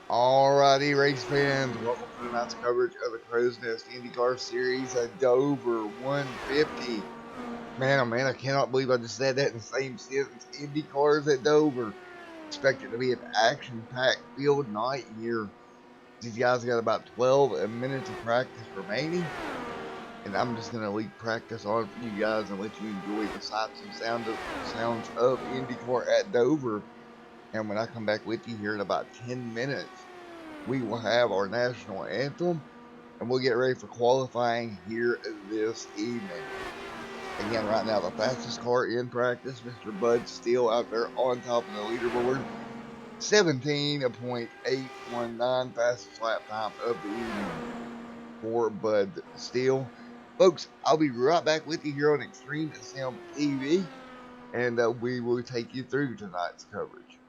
Alrighty, race fans, welcome to tonight's coverage of the Crowsnest Indycar Series at Dover 150. Man, oh man, I cannot believe I just said that in the same sentence. IndyCars at Dover. Expect it to be an action-packed field night here. These guys got about 12 minutes of practice remaining, and I'm just gonna leave practice on for you guys and let you enjoy the sights and sounds of IndyCar at Dover. And when I come back with you here in about 10 minutes, we will have our national anthem and we'll get ready for qualifying here this evening. Again, right now, the fastest car in practice, Mr. Bud Steele, out there on top of the leaderboard. 17.819, fastest lap time of the evening for Bud Steele. Folks, I'll be right back with you here on Extreme Sim TV, and we will take you through tonight's coverage.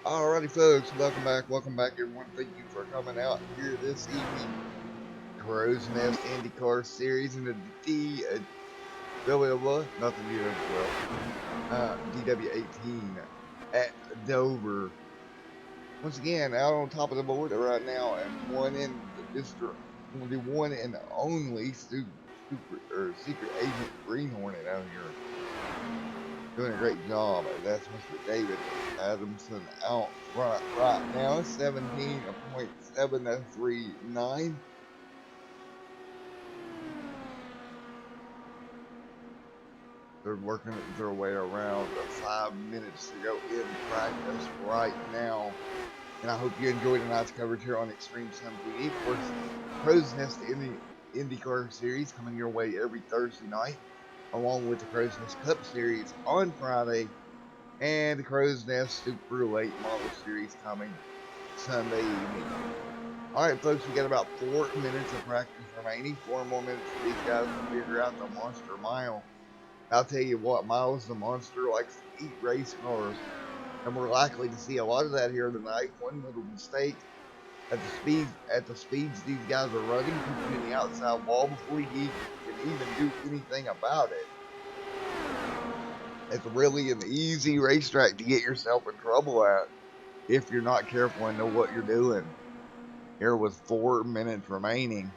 Alrighty, folks, welcome back, everyone. Thank you for coming out here this evening. Crowsnest Indycar Series in the DW18 at Dover. Once again, out on top of the board right now, and the one and only secret agent Green Hornet out here. Doing a great job. That's Mr. David Adamson out front right now, 17.739. They're working their way around 5 minutes to go in practice right now. And I hope you enjoy tonight's coverage here on Extreme Sim TV. Of course, Crowsnest IndyCar Series coming your way every Thursday night, along with the Crowsnest Cup Series on Friday, and the Crowsnest Super Late Model Series coming Sunday evening. Alright, folks, we got about 4 minutes of practice remaining. 4 more minutes for these guys to figure out the monster mile. I'll tell you what, Miles the Monster likes to eat race cars, and we're likely to see a lot of that here tonight. One little mistake at the speeds these guys are running, puts you in the outside wall before you can even do anything about it. It's really an easy racetrack to get yourself in trouble at if you're not careful and know what you're doing. Here with 4 minutes remaining,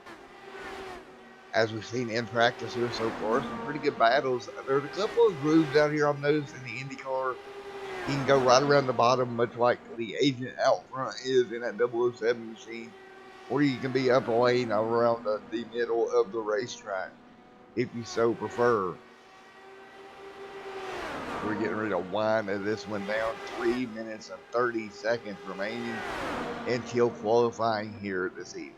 as we've seen in practice here so far, some pretty good battles. There's a couple of grooves out here I've noticed in the IndyCar. You can go right around the bottom, much like the agent out front is in that 007 machine, or you can be up a lane around the middle of the racetrack, if you so prefer. We're getting ready to wind this one down. 3 minutes and 30 seconds remaining until qualifying here this evening.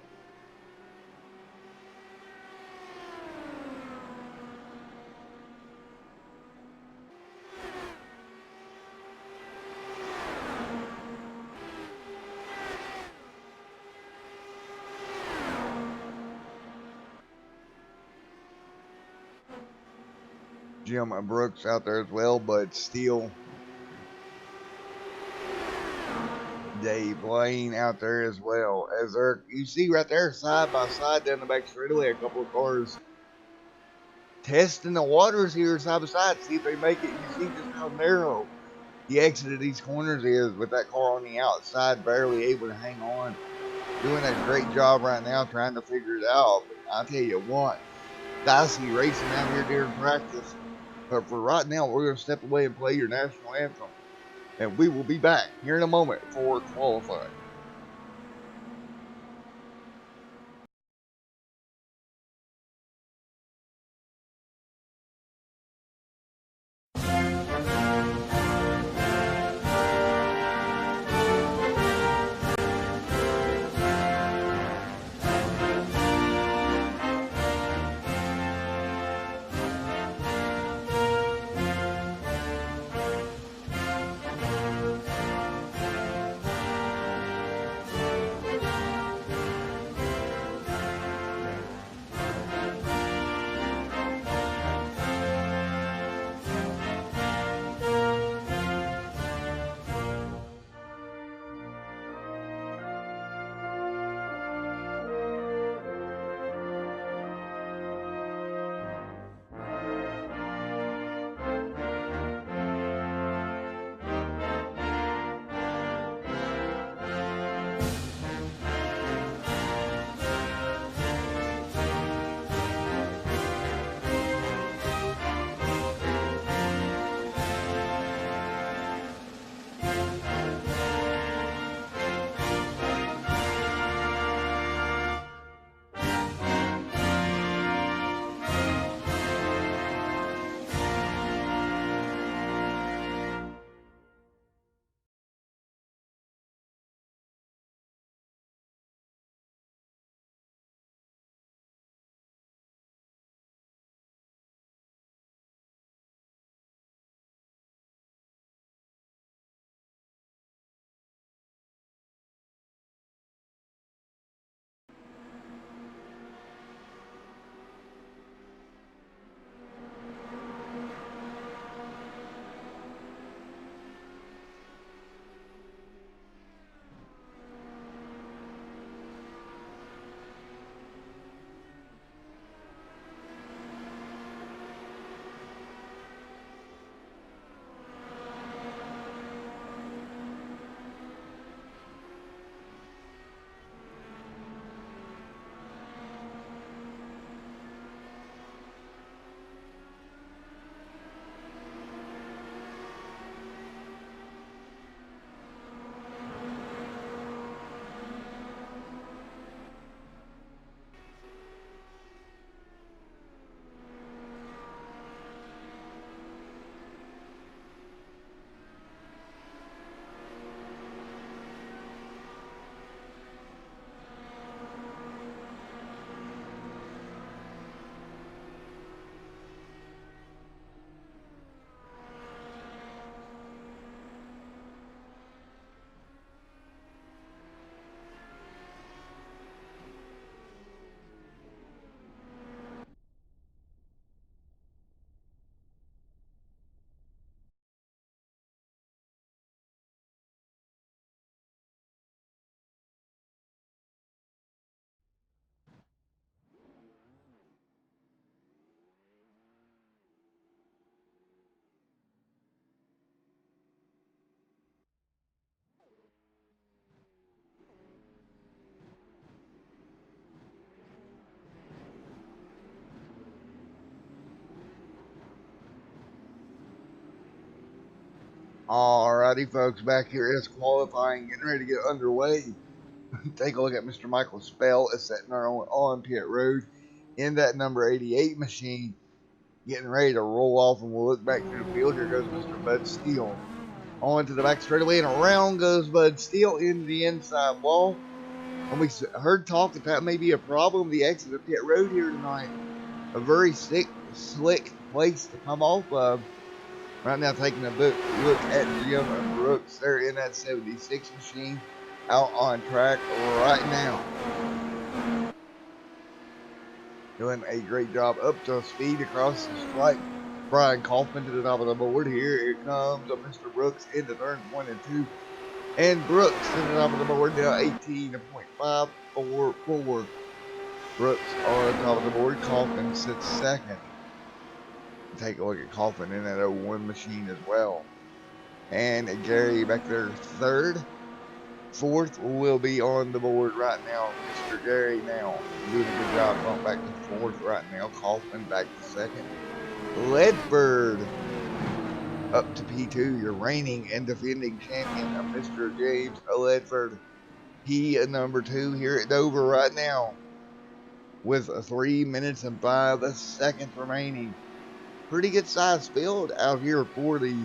Jim Brooks out there as well, but still Dave Lane out there as well. As you see right there, side by side down the back straightaway, a couple of cars testing the waters here side by side, see if they make it. You see just how narrow the exit of these corners is with that car on the outside, barely able to hang on. Doing a great job right now trying to figure it out. But I'll tell you what, dicey racing out here during practice. But for right now, we're going to step away and play your national anthem. And we will be back here in a moment for qualifying. Alrighty, folks, back here as qualifying, getting ready to get underway. Take a look at Mr. Michael Spell is setting our own on pit road in that number 88 machine, getting ready to roll off, and we'll look back through the field. Here goes Mr. Bud Steele. On to the back straightaway, and around goes Bud Steele into the inside wall. And we heard talk that may be a problem, the exit of pit road here tonight. A very slick place to come off of. Right now, taking a look at Jim Brooks there in that 76 machine out on track right now. Doing a great job up to speed across the stripe. Brian Kaufman to the top of the board. Here comes Mr. Brooks into turns 1 and 2. And Brooks to the top of the board now 18.544. Brooks on top of the board. Kaufman sits second. Take a look at Kaufman in that 01 machine as well. And Gary back there third. Fourth will be on the board right now. Mr. Gary now doing a good job. Bump back to fourth right now. Kaufman back to second. Ledford up to P2. Your reigning and defending champion, Mr. James Ledford. He number 2 here at Dover right now with 3 minutes and 5 seconds remaining. Pretty good size field out here for the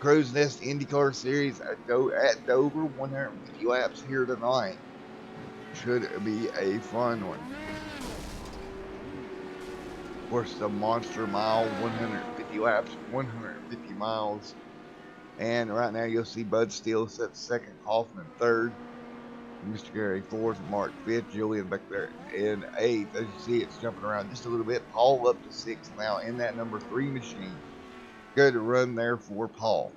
Crowsnest Indycar Series at Dover. 150 laps here tonight. Should be a fun one. Of course, the Monster Mile, 150 laps, 150 miles. And right now you'll see Bud Steele set second, Hoffman third, Mr. Gary fourth, Mark fifth, Julian back there in eighth. As you see, it's jumping around just a little bit. Paul up to sixth now in that number 3 machine. Good run there for Paul.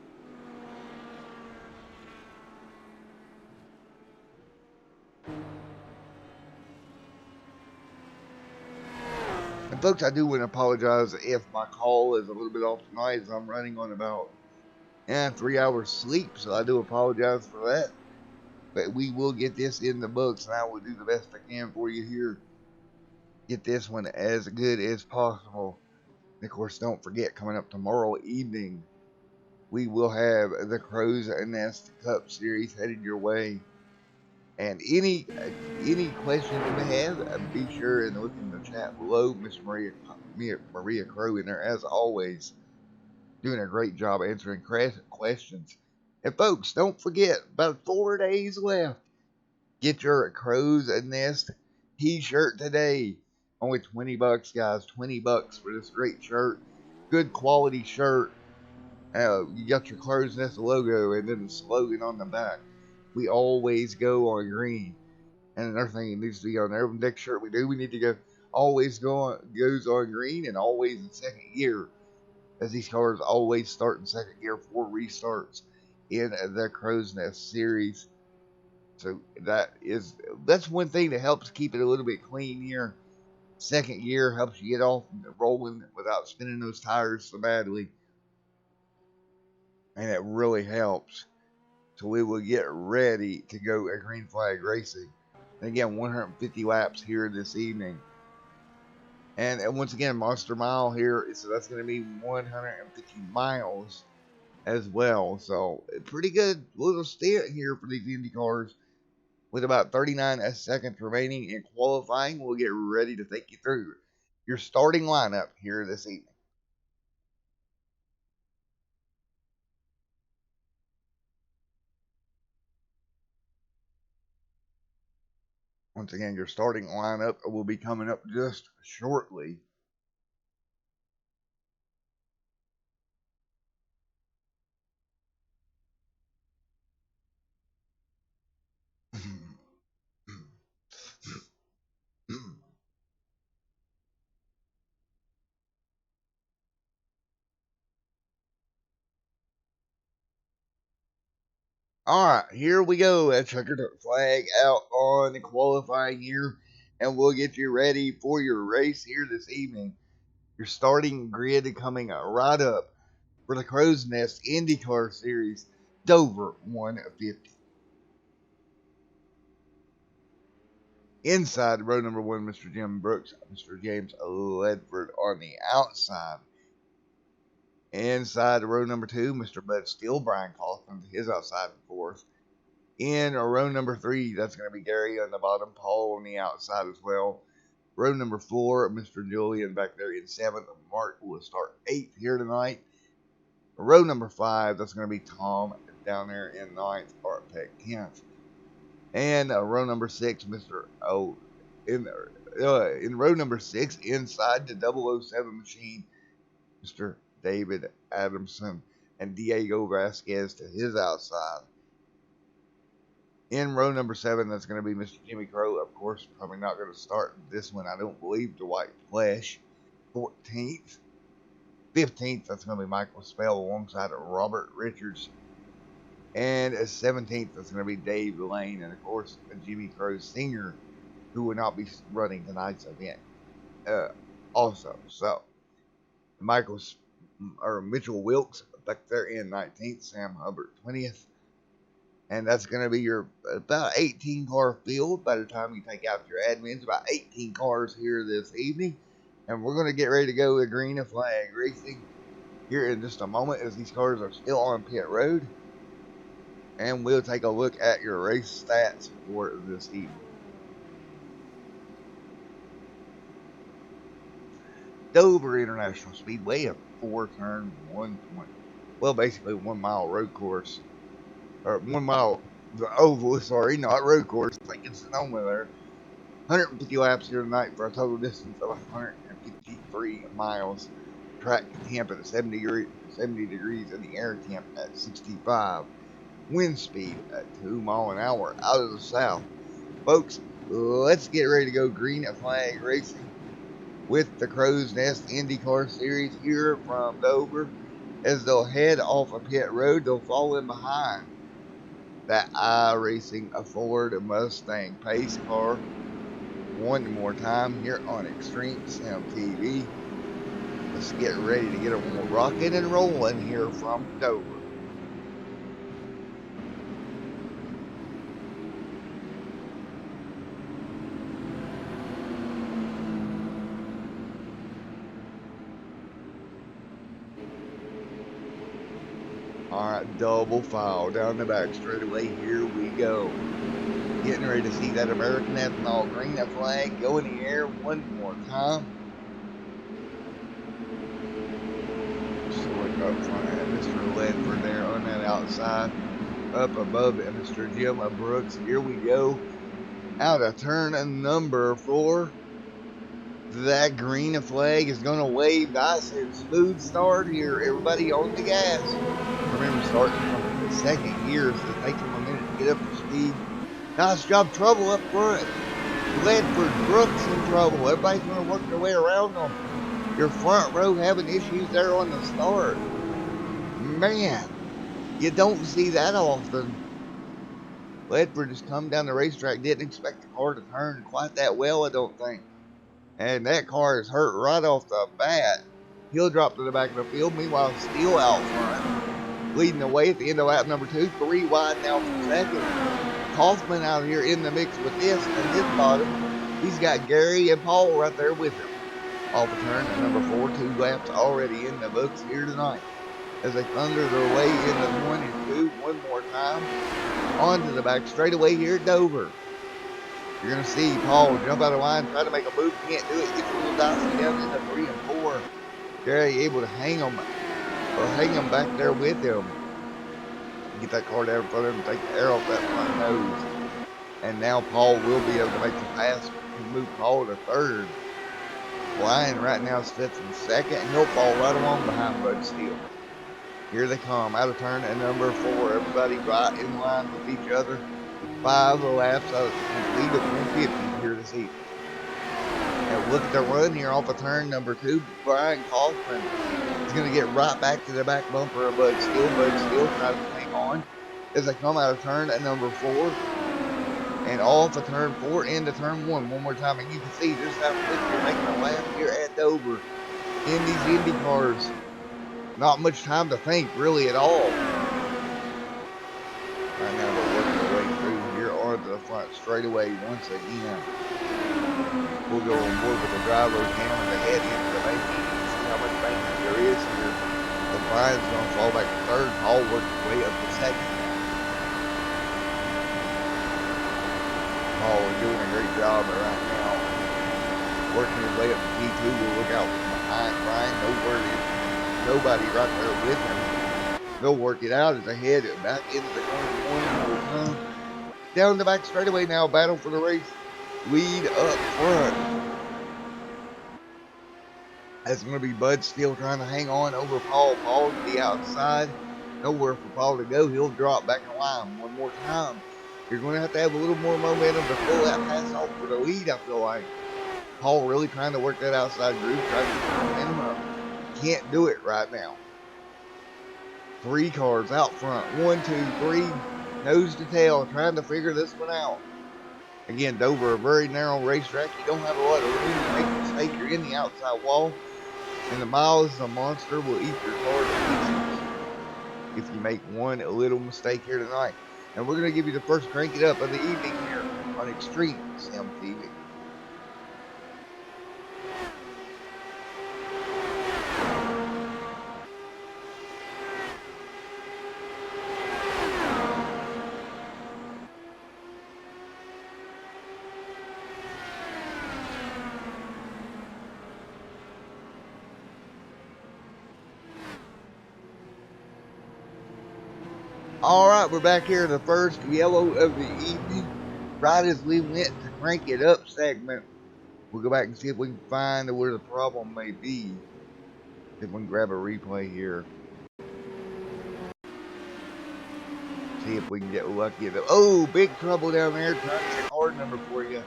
And folks, I do want to apologize if my call is a little bit off tonight, as I'm running on about 3 hours sleep, so I do apologize for that. But we will get this in the books, and I will do the best I can for you here. Get this one as good as possible. And of course, don't forget, coming up tomorrow evening, we will have the Crowsnest Cup Series headed your way. And any questions you may have, be sure and look in the chat below. Miss Maria Crow in there, as always, doing a great job answering questions. And folks, don't forget, about 4 days left. Get your Crowsnest t-shirt today. Only $20, guys. $20 for this great shirt. Good quality shirt. You got your Crowsnest logo and then the slogan on the back. We always go on green. And another thing that needs to be on there, next shirt we do, we need to go always goes on green and always in second gear. As these cars always start in second gear for restarts in the Crowsnest series. So that's one thing that helps keep it a little bit clean here. Second gear helps you get off rolling without spinning those tires so badly. And it really helps. So we will get ready to go at green flag racing. And again, 150 laps here this evening. And once again, Monster Mile here, so that's going to be 150 miles as well. So pretty good little stint here for these Indy cars. With about 39 seconds remaining in qualifying, we'll get ready to take you through your starting lineup here this evening. Once again, your starting lineup will be coming up just shortly. All right, here we go. That checkered flag out on the qualifying here, and we'll get you ready for your race here this evening. Your starting grid coming right up for the Crowsnest IndyCar Series Dover 150. Inside row number 1, Mr. Jim Brooks, Mr. James Ledford on the outside. Inside row number 2, Mr. Bud Steele, Brian Kaufman, his outside in 4th. In row number 3, that's going to be Gary on the bottom, Paul on the outside as well. Row number 4, Mr. Julian back there in 7th. Mark will start 8th here tonight. Row number 5, that's going to be Tom down there in 9th, Art Peck 10th. And row number 6, in row number 6, inside the 007 machine, Mr. David Adamson and Diego Vasquez to his outside. In row number 7, that's going to be Mr. Jimmy Crow. Of course, probably not going to start this one, I don't believe, Dwight Flesh. 14th. 15th, that's going to be Michael Spell alongside of Robert Richards. And 17th, that's going to be Dave Lane. And, of course, Jimmy Crow Sr., who will not be running tonight's event also. So, Mitchell Wilkes back there in 19th. Sam Hubbard 20th. And that's going to be your about 18-car field by the time you take out your admins. About 18 cars here this evening. And we're going to get ready to go with green and flag racing here in just a moment as these cars are still on pit road. And we'll take a look at your race stats for this evening. Dover International Speedway, a 4-turn 120. Well, basically 1 mile road course. Or 1 mile oval, sorry, not road course. Like it's Sonoma there. 150 laps here tonight for a total distance of 153 miles. Track temp at 70 degrees and the air temp at 65. Wind speed at 2 miles an hour out of the south. Folks, let's get ready to go green at flag racing with the Crowsnest Indycar Series here from Dover. As they'll head off a pit road, they'll fall in behind that iRacing Ford Mustang pace car. One more time here on Extreme Sim TV. Let's get ready to get them rocking and rolling here from Dover. Alright, double file down the back straightaway. Here we go. Getting ready to see that American ethanol green flag go in the air one more time. Look up front at Mr. Ledford there on that outside. Up above it, Mr. Jim Brooks. Here we go. Out of turn number 4. That green flag is going to wave. Nice and smooth start here. Everybody on the gas. Remember, starting from the second gear, so it takes them a minute to get up to speed. Nice job. Trouble up front. Ledford, Brooks in trouble. Everybody's going to work their way around them. Your front row having issues there on the start. Man, you don't see that often. Ledford has come down the racetrack. Didn't expect the car to turn quite that well, I don't think. And that car is hurt right off the bat. He'll drop to the back of the field. Meanwhile, Steele out front, leading the way at the end of lap number 2. 3 wide now for second. Kaufman out here in the mix with this and his bottom. He's got Gary and Paul right there with him. Off a turn at number 4. 2 laps already in the books here tonight as they thunder their way into 1 and 2 one more time. Onto the back straightaway here at Dover. You're going to see Paul jump out of line, try to make a move. Can't do it. Gets a little dicey down into 3 and 4. Gary able to hang him back there with him. Get that car down in front of him, take the air off that front nose. And now Paul will be able to make the pass and move Paul to 3rd. Ryan right now sits in 2nd, and he'll fall right along behind Bud Steele. Here they come, out of turn at number 4. Everybody right in line with each other. 5 laps out of the lead of 150 here this evening. And look at the run here off of turn number 2. Brian Kaufman is going to get right back to the back bumper of Bud Steele. Bud Steele tries to hang on as they come out of turn at number 4. And off of turn 4 into turn 1 one more time. And you can see just how quick you're making a lap here at Dover in these Indy cars. Not much time to think really at all. Right now we're working our way through here onto the front straightaway once again. We'll go on board with the driver cam to head into the banking and see how much banking there is here So Brian's going to fall back to third. Paul worked his way up to second. Paul is doing a great job right now, working his way up to P2. We'll look out behind Brian. No worries. Nobody right there with him. They'll work it out as they head back into the corner. One more time. Down the back straightaway now. Battle for the race. Lead up front. That's going to be Bud still trying to hang on over Paul. Paul to the outside. Nowhere for Paul to go. He'll drop back in line one more time. You're going to have a little more momentum to pull that pass off for the lead, I feel like. Paul really trying to work that outside groove, trying to get momentum up. Can't do it right now. 3 cars out front. 1, 2, 3. Nose to tail, trying to figure this one out. Again, Dover, a very narrow racetrack. You don't have a lot of room to make a mistake. You're in the outside wall. And the miles, the monster will eat your car to pieces if you make one little mistake here tonight. And we're going to give you the first crank it up of the evening here on Extreme Sim TV. Alright, we're back here in the first yellow of the evening. Right as we went to crank it up segment, we'll go back and see if we can find where the problem may be. See if we can grab a replay here. See if we can get lucky. Oh, big trouble down there. Trying to get a card number for you.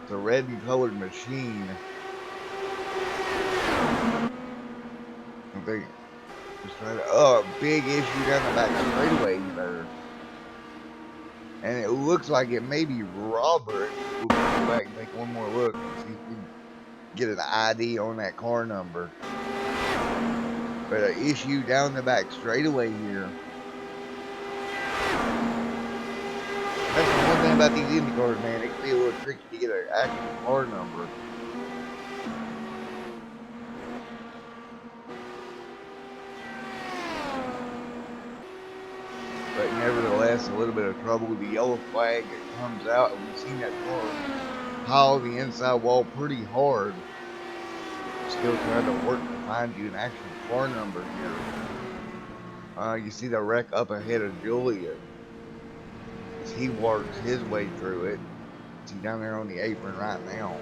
It's a red and colored machine. I think just trying to. Oh, big issue down the back straightaway there. And it looks like it may be Robert. We'll go back and take one more look and see if we can get an ID on that car number. But an issue down the back straightaway here. That's the one thing about these IndyCars, man. It can be a little tricky to get an actual car number. But nevertheless, a little bit of trouble with the yellow flag. It comes out, and we've seen that car pile the inside wall pretty hard. Still trying to work to find you an actual car number here. You see the wreck up ahead of Julian as he works his way through it. He's down there on the apron right now.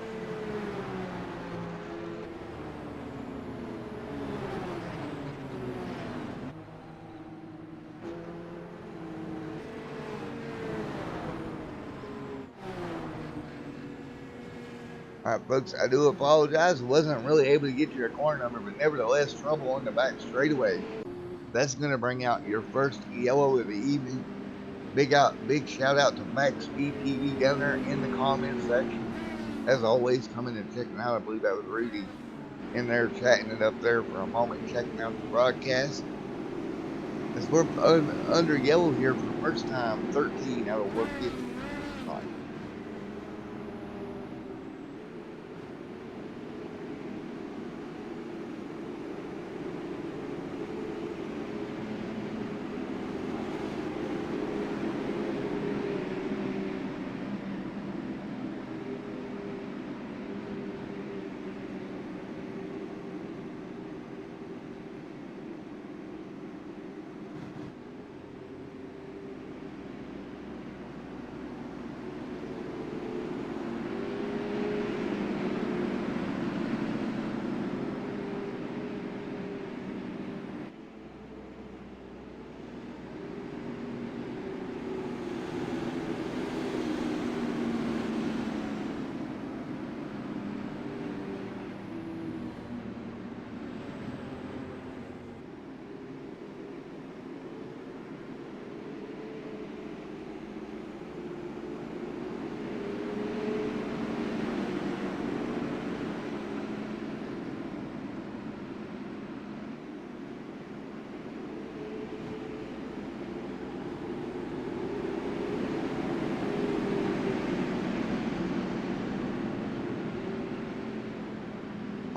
Alright, folks, I do apologize. Wasn't really able to get your car number, but nevertheless, trouble on the back straightaway. That's going to bring out your first yellow of the evening. Big shout out to Max Speed TV down there in the comment section. As always, coming and checking out. I believe that was Rudy in there chatting it up there for a moment, checking out the broadcast. As we're under yellow here for the first time, 13 out of 150.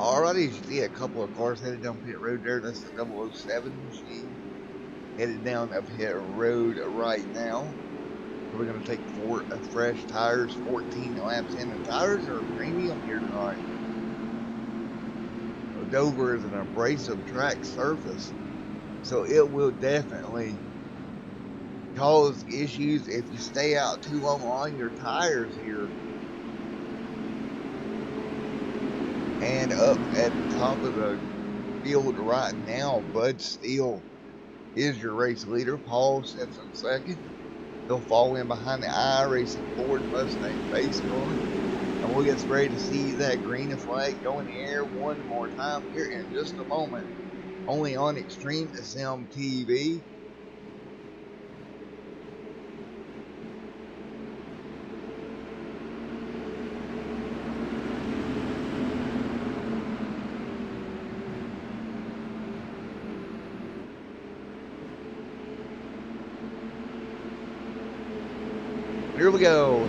Alrighty, you see a couple of cars headed down pit road there. That's the 007 machine headed down a pit road right now. So we're going to take four fresh tires, 14 laps in. And tires are premium here tonight. Dover is an abrasive track surface, so it will definitely cause issues if you stay out too long on your tires here. And up at the top of the field right now, Bud Steele is your race leader. Paul Simpson second. He'll fall in behind the iRacing Ford Mustang pace car. And we'll get ready to see that green flag go in the air one more time here in just a moment. Only on Extreme Sim TV. Here we go.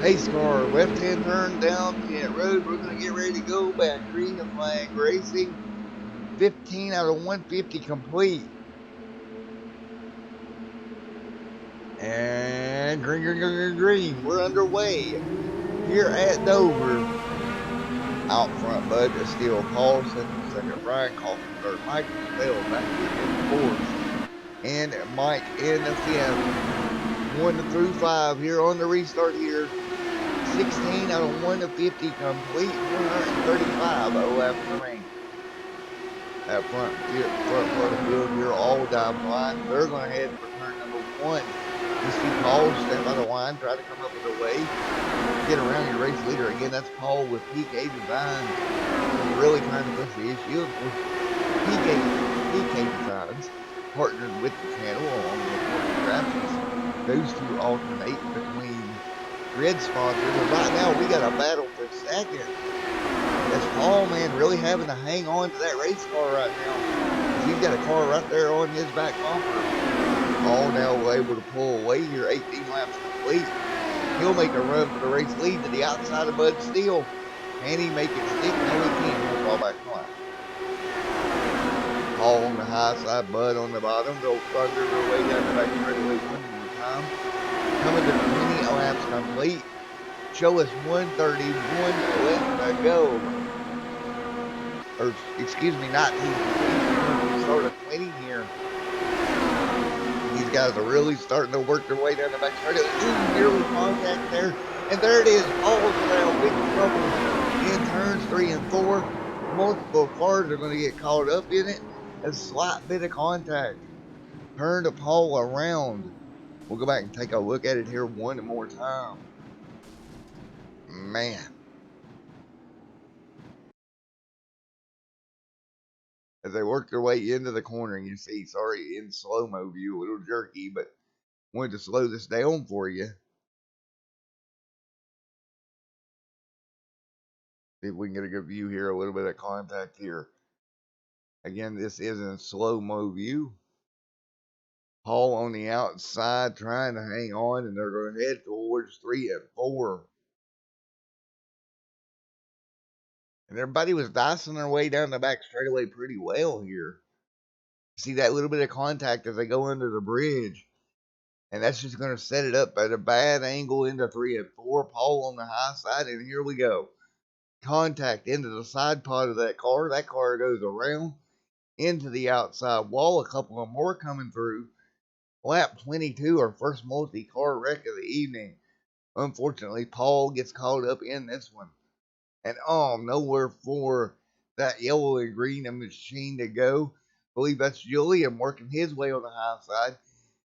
Pace car, left hand turn down pit road. We're going to get ready to go back. Green flag racing. 15 out of 150 complete. And green, green, green, green. We're underway here at Dover. Out front, Bud Steele, Paul Simpson second, Brian Coffin third, Mike Bell back in fourth, and Mike in the fifth. 1 through 5 here on the restart here. 16 out of 1 to 50 complete, 135 laps remaining. That front part of the field here, all dive line. They're going to head for turn number 1. You see Paul step out of line, try to come up with a wave, get around your race leader. Again, that's Paul with PK Designs. And really trying to push the issue. Of course, PK Designs partnered with the channel along with Morton Graphics. Those two alternate between grid sponsors. And right now, we got a battle for second. That's Paul, man, really having to hang on to that race car right now. He's got a car right there on his back bumper. Paul now able to pull away here, 18 laps complete. He'll make a run for the race lead to the outside of Bud Steele. Can he make it stick? No, he can't. He'll fall back on. Paul on the high side, Bud on the bottom. They'll thunder their way down the back straightaway one more time. Coming to 20 laps complete. Show us 131 left to go. Or, excuse me, 19. Start at 20 here. These guys are really starting to work their way down the back straight. Ooh, nearly contact there. And there it is. Paul's around big trouble in turns 3 and 4. Multiple cars are going to get caught up in it. A slight bit of contact. Turn to Paul around. We'll go back and take a look at it here one more time. Man. As they work their way into the corner, and you see, sorry, in slow-mo view, a little jerky, but wanted to slow this down for you. See if we can get a good view here, a little bit of contact here. Again, this is in slow-mo view. Paul on the outside trying to hang on, and they're going to head towards 3 and 4. And everybody was dicing their way down the back straightaway pretty well here. See that little bit of contact as they go under the bridge. And that's just going to set it up at a bad angle into 3 and 4. Paul on the high side, and here we go. Contact into the side pod of that car. That car goes around into the outside wall. A couple of more coming through. Lap 22, our first multi-car wreck of the evening. Unfortunately, Paul gets caught up in this one. And nowhere for that yellow and green machine to go. I believe that's Julian working his way on the high side.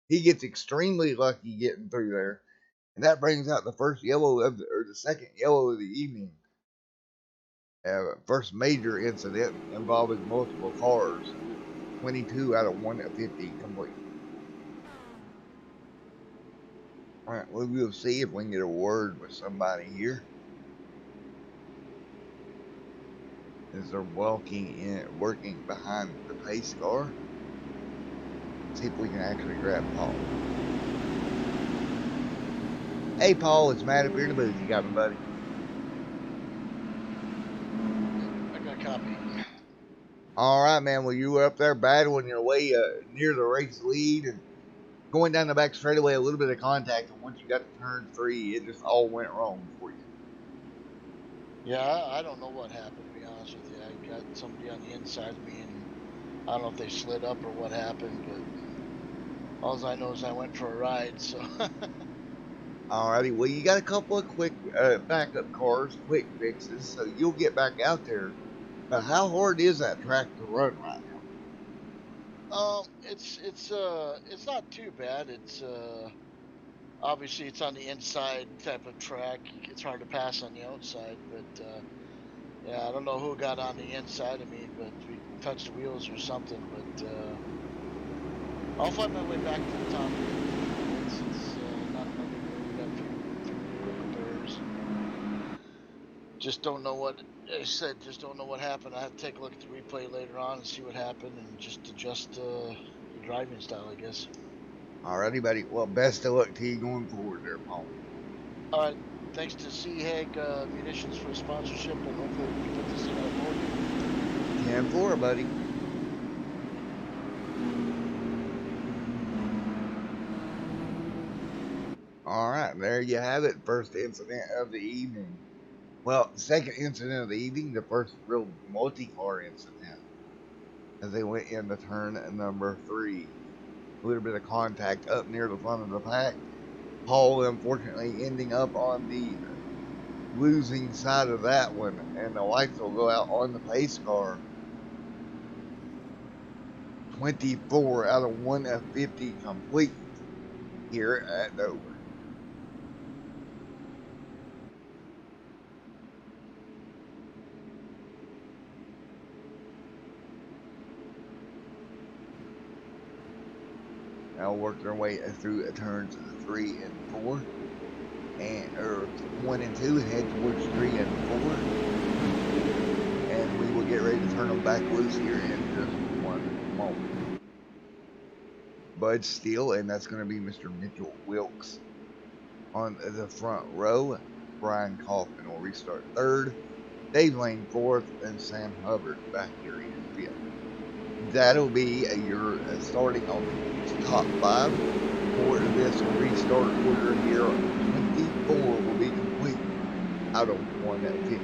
He gets extremely lucky getting through there. And that brings out the first yellow of the second yellow of the evening. First major incident involving multiple cars. 22 out of 150 complete. Alright, well, we'll see if we can get a word with somebody here. As they're working behind the pace car. See if we can actually grab Paul. Hey, Paul, it's Matt up here in the booth. You got me, buddy? copy. All right, man. Well, you were up there battling your way near the race lead and going down the back straightaway, a little bit of contact, and once you got to turn 3, it just all went wrong for you. Yeah, I don't know what happened, to be honest with you. I got somebody on the inside of me, and I don't know if they slid up or what happened, but all I know is I went for a ride, so. Alrighty, well, you got a couple of quick backup cars, quick fixes, so you'll get back out there. How hard is that track to run right now? It's not too bad. It's obviously it's on the inside type of track. It's hard to pass on the outside, but yeah, I don't know who got on the inside of me, but we touched wheels or something. But I'll find my way back to the top here. It's nothing to do. We got a few quick repairs. Just don't know what I said. Just don't know what happened. I have to take a look at the replay later on and see what happened, and just adjust your driving style, I guess. Alrighty, buddy. Well, best of luck to you going forward there, Paul. All right. Thanks to C-Hag Munitions for sponsorship, and hopefully we can put this thing on the board. 10-4, buddy. Alright, there you have it. First incident of the evening. Well, second incident of the evening, the first real multi-car incident. As they went into turn number 3. A little bit of contact up near the front of the pack. Paul, unfortunately, ending up on the losing side of that one, and the lights will go out on the pace car. 24 out of 150 complete here at Dover. Now work their way through turns 3 and 4, and 1 and 2, head towards 3 and 4, and we will get ready to turn them back loose here in just one moment. Bud Steele, and that's going to be Mr. Mitchell Wilkes on the front row. Brian Kaufman will restart third, Dave Lane fourth, and Sam Hubbard back here in fifth. That'll be your starting on the top 5 for this restart order here. 24 will be complete out of 150.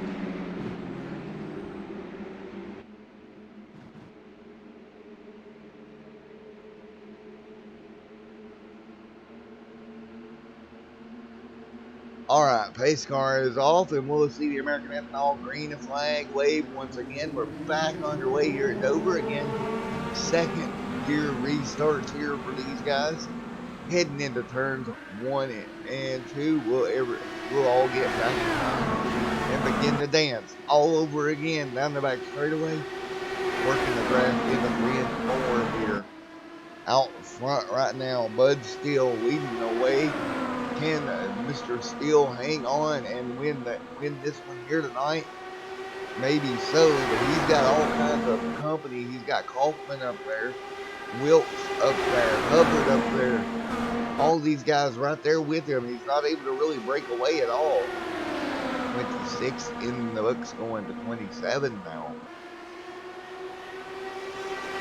Alright, pace car is off, and we'll see the American Ethanol green flag wave once again. We're back underway here at Dover again. Second gear restarts here for these guys. Heading into turns 1 and 2, we'll all get back in line and begin to dance all over again down the back straightaway. Working the draft into 3 and 4 here. Out front right now, Bud Steele leading the way. Can Mr. Steele hang on and win this one here tonight? Maybe so, but he's got all kinds of company. He's got Kaufman up there, Wilkes up there, Hubbard up there. All these guys right there with him. He's not able to really break away at all. 26 in the books, going to 27 now.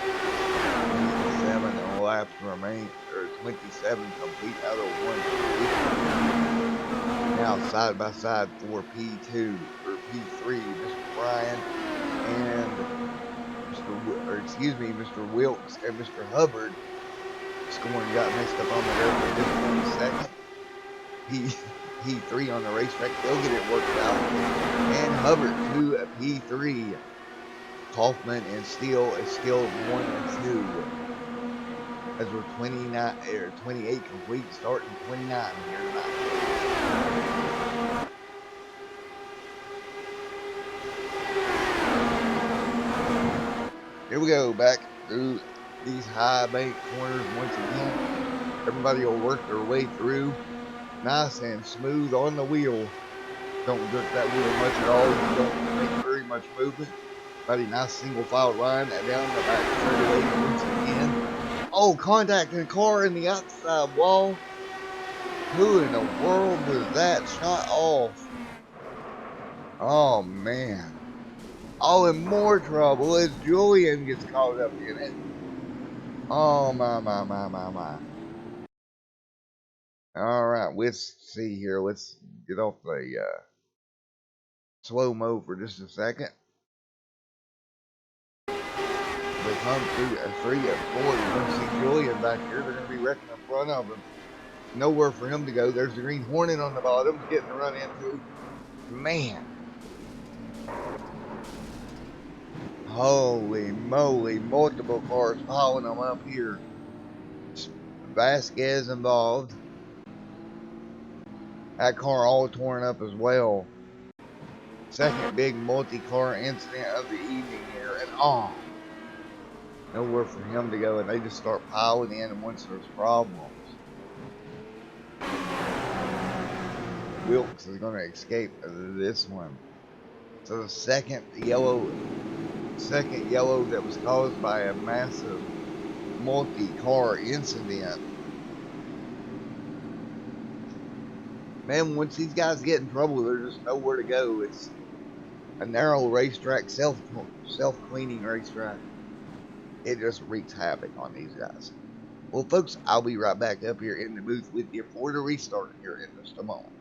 27 laps remain, or 27 complete out of 150. Now side by side for P2 or P3, Mr. Bryan and Mr. Wilkes and Mr. Hubbard. Scoring got messed up on the road for just 1 second. P3 on the racetrack, they'll get it worked out. And Hubbard to P3. Kaufman and Steele is still 1 and 2. As we're 28 complete, starting 29 here tonight. Here we go, back through these high bank corners once again. Everybody will work their way through nice and smooth on the wheel. Don't jerk that wheel much at all. You don't make very much movement. Buddy, nice single file line down the back straightaway once again. Oh, contact in the car in the outside wall. Who in the world was that shot off? Oh man. all in more trouble as Julian gets caught up in it. Oh my. All right, let's see here. Let's get off the slow mo for just a second. They come through a 3 at 4. You're going to see Julian back here. They're going to be wrecking in front of him. Nowhere for him to go. There's the Green Hornet on the bottom, getting run into. Man, holy moly, multiple cars piling them up here. Vasquez involved. That car all torn up as well. Second big multi-car incident of the evening here, and nowhere for him to go, and they just start piling in once there's problems. Wilkes is going to escape this one. So the second yellow that was caused by a massive multi-car incident. Man, once these guys get in trouble, there's just nowhere to go. It's a narrow racetrack, self-cleaning racetrack. It just wreaks havoc on these guys. Well, folks, I'll be right back up here in the booth with you for the restart here in just a moment.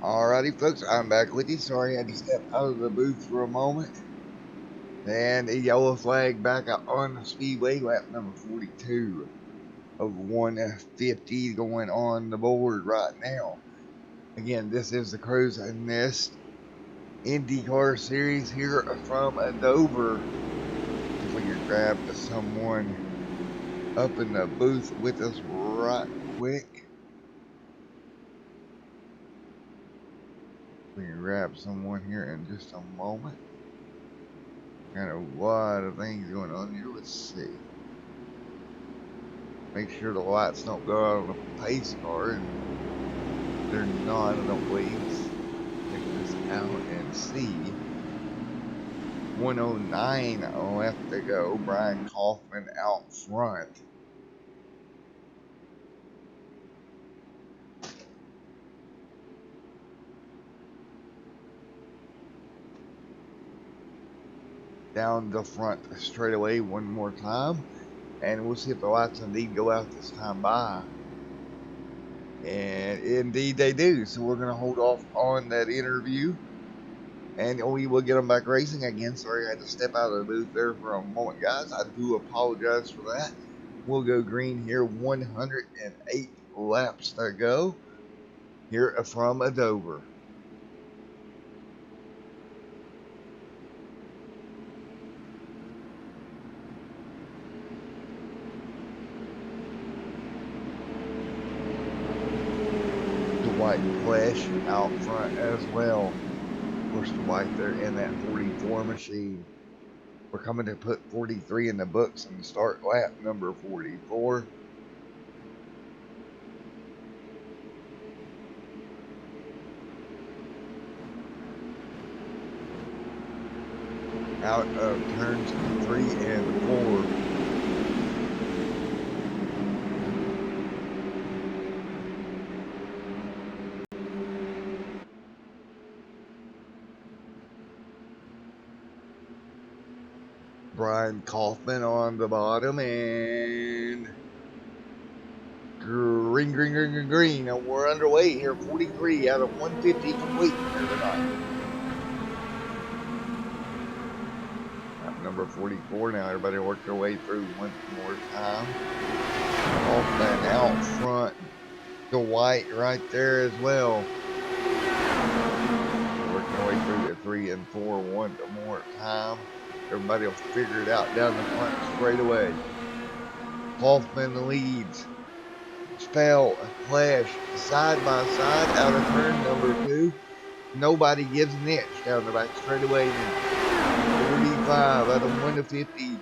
Alrighty, folks, I'm back with you. Sorry, I had to step out of the booth for a moment. And a yellow flag back out on the speedway, lap number 42 of 150 going on the board right now. Again, this is the Crowsnest Indycar Series here from Dover. If we can grab someone up in the booth with us right quick. We can grab someone here in just a moment. Got a lot of things going on here. Let's see. Make sure the lights don't go out on the pace car, and they're not, I don't believe. Check this out and see. 109 left to go. Brian Kaufman out front. Down the front straightaway one more time. And we'll see if the lights indeed go out this time by. And indeed they do. So we're going to hold off on that interview. And we will get them back racing again. Sorry, I had to step out of the booth there for a moment, guys. I do apologize for that. We'll go green here. 108 laps to go here from Dover. White Flash out front as well. Of course, the white there in that 44 machine. We're coming to put 43 in the books and start lap number 44. Out of turns 3 and 4. Brian Kaufman on the bottom, and green, green, green, green, green. And we're underway here. 43 out of 150 complete here tonight. Lap number 44 now. Everybody work their way through one more time. Kaufman out front. The white right there as well. Working our way through the 3 and 4 one more time. Everybody will figure it out down the front straight away. Kaufman leads. Spell, Flash, side by side out of turn number 2. Nobody gives an inch down the back straightaway. 45 out of 1 to 50.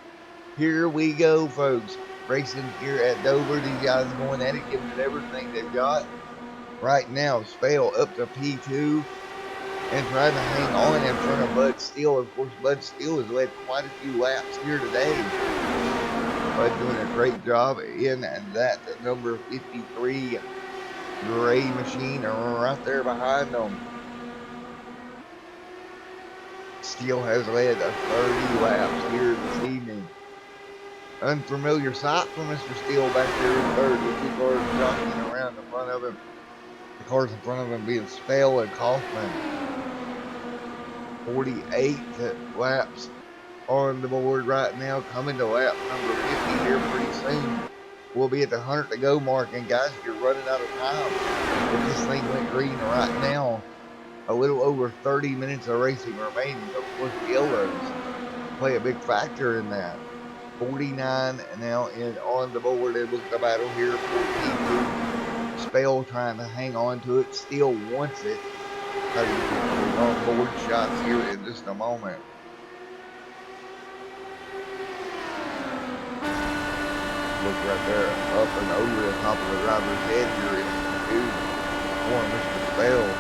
Here we go, folks. Racing here at Dover. These guys going at it, giving it everything they've got. Right now, Spell up to P2 and trying to hang on in front of Bud Steele. Of course, Bud Steele has led quite a few laps here today. Bud doing a great job in that number 53 gray machine right there behind them. Steele has led 30 laps here this evening. Unfamiliar sight for Mr. Steele back there in third with 2 cars jockeying around in front of him. The cars in front of him being Spell and Kaufman. 48 laps on the board right now, coming to lap number 50 here pretty soon. We'll be at the 100 to go mark, and guys, you're running out of time. If this thing went green right now, a little over 30 minutes of racing remaining. Of course, the yellows play a big factor in that. 49 now in on the board. It was the battle here for P2. Spell trying to hang on to it, still wants it. On board shots here in just a moment. Look right there, up and over the top of the driver's head here in for Mr. Spell.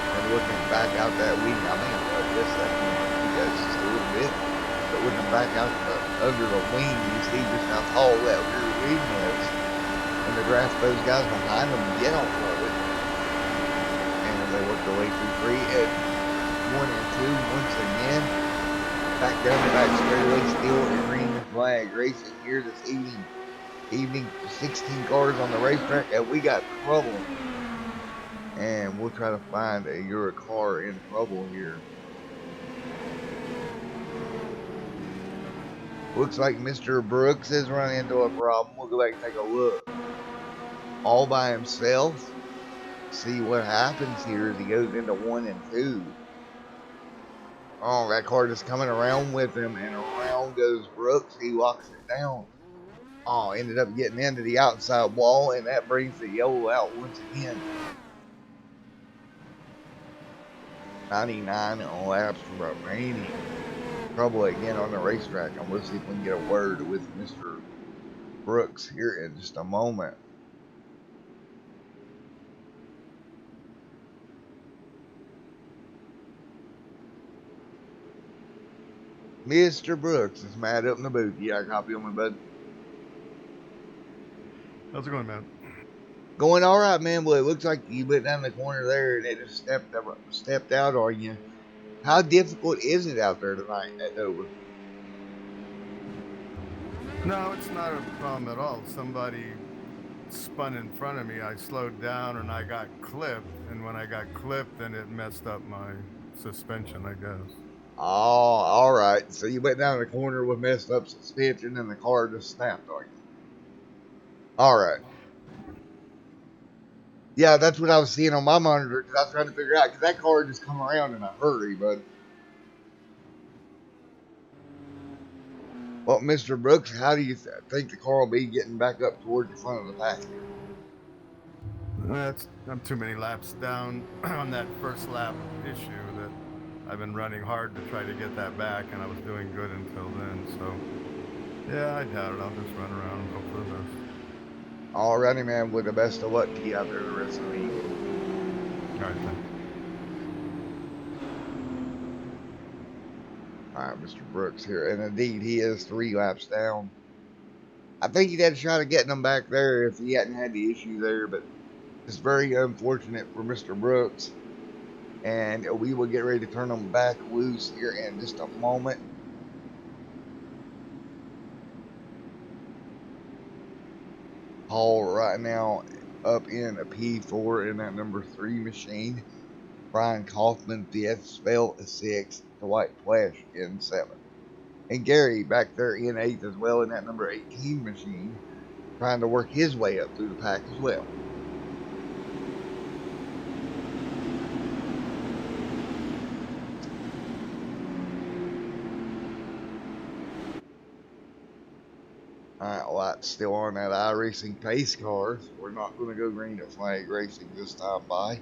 And looking back out that wing, I mean, I guess that just a little bit. But looking back out under the wing, you see just how tall that rear wing is. And the graph those guys behind them get off of it. And they work their way through 3 and 1 and 2 once again. Back down the back straightaway, still a green flag racing here this evening. 16 cars on the racetrack, and we got trouble and we'll try to find your car in trouble here. Looks like Mr. Brooks has run into a problem. We'll go back and take a look. All by himself. See what happens here as he goes into 1 and 2. Oh, that car just coming around with him, and around goes Brooks. He locks it down. Oh, ended up getting into the outside wall, and that brings the yellow out once again. 99 laps remaining. Trouble again on the racetrack, and we'll see if we can get a word with Mr. Brooks here in just a moment. Mr. Brooks is mad up in the booth. You got a copy on me, bud? How's it going, man? Going all right, man. Well, it looks like you went down the corner there and it just stepped out on you. How difficult is it out there tonight at Dover? No, it's not a problem at all. Somebody spun in front of me. I slowed down and I got clipped. And when I got clipped, then it messed up my suspension, I guess. Oh, all right. So you went down the corner with messed up suspension and the car just snapped on you. All right. Yeah, that's what I was seeing on my monitor because I was trying to figure out because that car just come around in a hurry, bud. Well, Mr. Brooks, how do you think the car will be getting back up towards the front of the pack here? I'm too many laps down on that first lap issue that I've been running hard to try to get that back, and I was doing good until then. So, yeah, I doubt it. I'll just run around and hope for the best. Alrighty, man. With the best of luck to you out there the rest of the week. All right, thanks. All right, Mr. Brooks here. And indeed, he is 3 laps down. I think he'd had a shot at getting them back there if he hadn't had the issue there, but it's very unfortunate for Mr. Brooks. And we will get ready to turn them back loose here in just a moment. Paul right now up in a P4 in that number 3 machine. Brian Kaufman, 5th, Spell 6th, Dwight Flash in 7th. And Gary back there in 8th as well in that number 18 machine, trying to work his way up through the pack as well. Alright, light's still on that iRacing pace car, so we're not going to go green at Flag Racing this time by.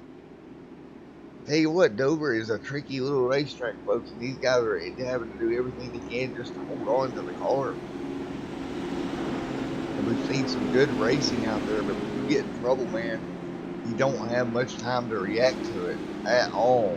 Tell you what, Dover is a tricky little racetrack, folks, and these guys are having to do everything they can just to hold on to the car. And we've seen some good racing out there, but when you get in trouble, man, you don't have much time to react to it at all.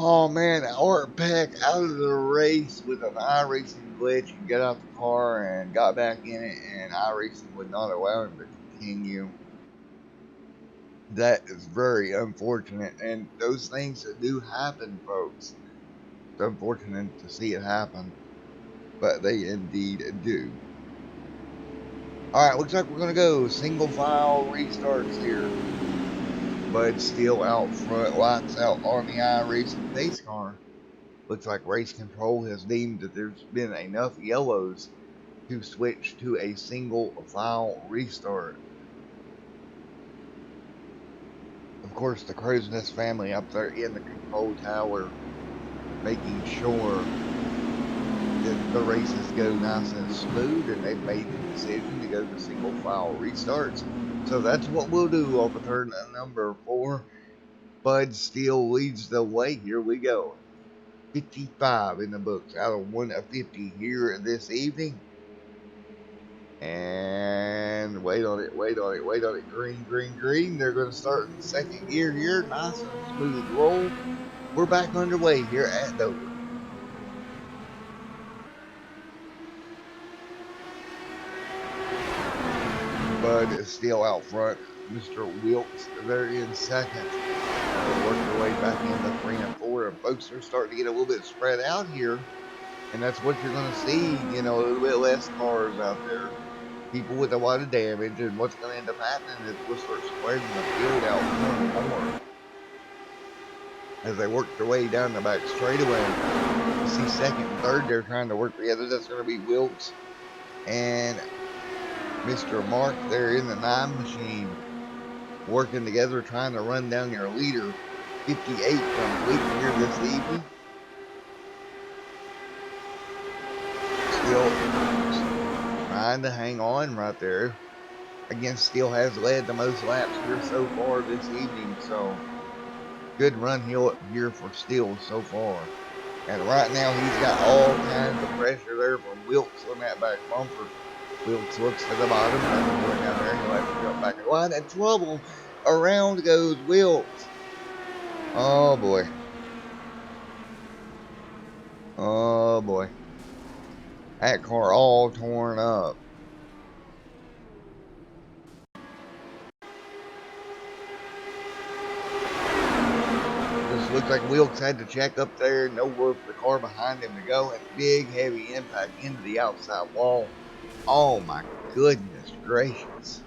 Oh man, Art Peck out of the race with an iRacing glitch and got out the car and got back in it, and iRacing would not allow him to continue. That is very unfortunate, and those things that do happen, folks. It's unfortunate to see it happen, but they indeed do. All right, looks like we're gonna go single file restarts here. Bud still out front, lights out on the iRacing pace car. Looks like race control has deemed that there's been enough yellows to switch to a single file restart. Of course, the Crowsnest family up there in the control tower making sure that the races go nice and smooth, and they've made the decision to go to single file restarts. So that's what we'll do on the turn number 4. Bud still leads the way. Here we go. 55 in the books out of 150 here this evening. And wait on it, wait on it, wait on it. Green, green, green. They're going to start in second gear here. Nice and smooth roll. We're back underway here at Dover. Bud is still out front. Mr. Wilkes, they're in second. They work their way back into 3 and 4. And folks are starting to get a little bit spread out here. And that's what you're going to see, you know, a little bit less cars out there. People with a lot of damage. And what's going to end up happening is we'll start spreading the field out more and more. As they work their way down the back straightaway, you see second and third, they're trying to work together. That's going to be Wilkes and Mr. Mark there in the 9 machine, working together, trying to run down your leader. 58 complete here this evening. Still trying to hang on right there. Again, still has led the most laps here so far this evening. So good run here for Steele so far. And right now he's got all kinds of pressure there from Wilkes on that back bumper. Wilkes looks to the bottom, nothing going down there. He'll have to jump back in line. And trouble. Around goes Wilkes. Oh boy. Oh boy. That car all torn up. Just looks like Wilkes had to check up there, nowhere for the car behind him to go, and big heavy impact into the outside wall. Oh my goodness gracious.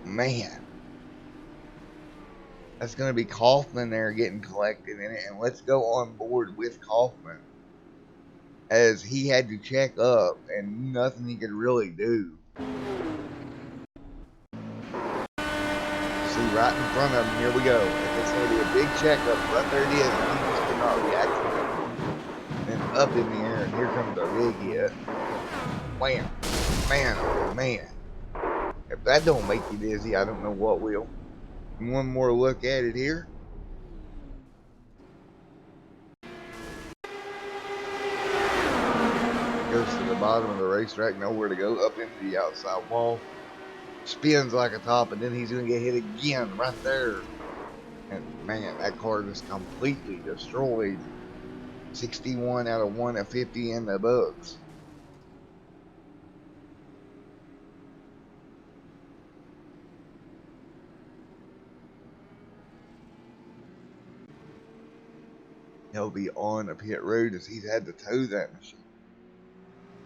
Man. That's going to be Kaufman there getting collected in it, and let's go on board with Kaufman, as he had to check up and nothing he could really do. See right in front of him, here we go. And it's going to be a big checkup. Right there it is. And he just did not react to it. And up in the air, and here comes a big hit. Wham. Man, oh man. If that don't make you dizzy, I don't know what will. One more look at it here. Goes to the bottom of the racetrack, nowhere to go, up into the outside wall. Spins like a top, and then he's going to get hit again right there. And man, that car just completely destroyed. 61 out of 150 in the books. He'll be on the pit road as he's had to tow that machine.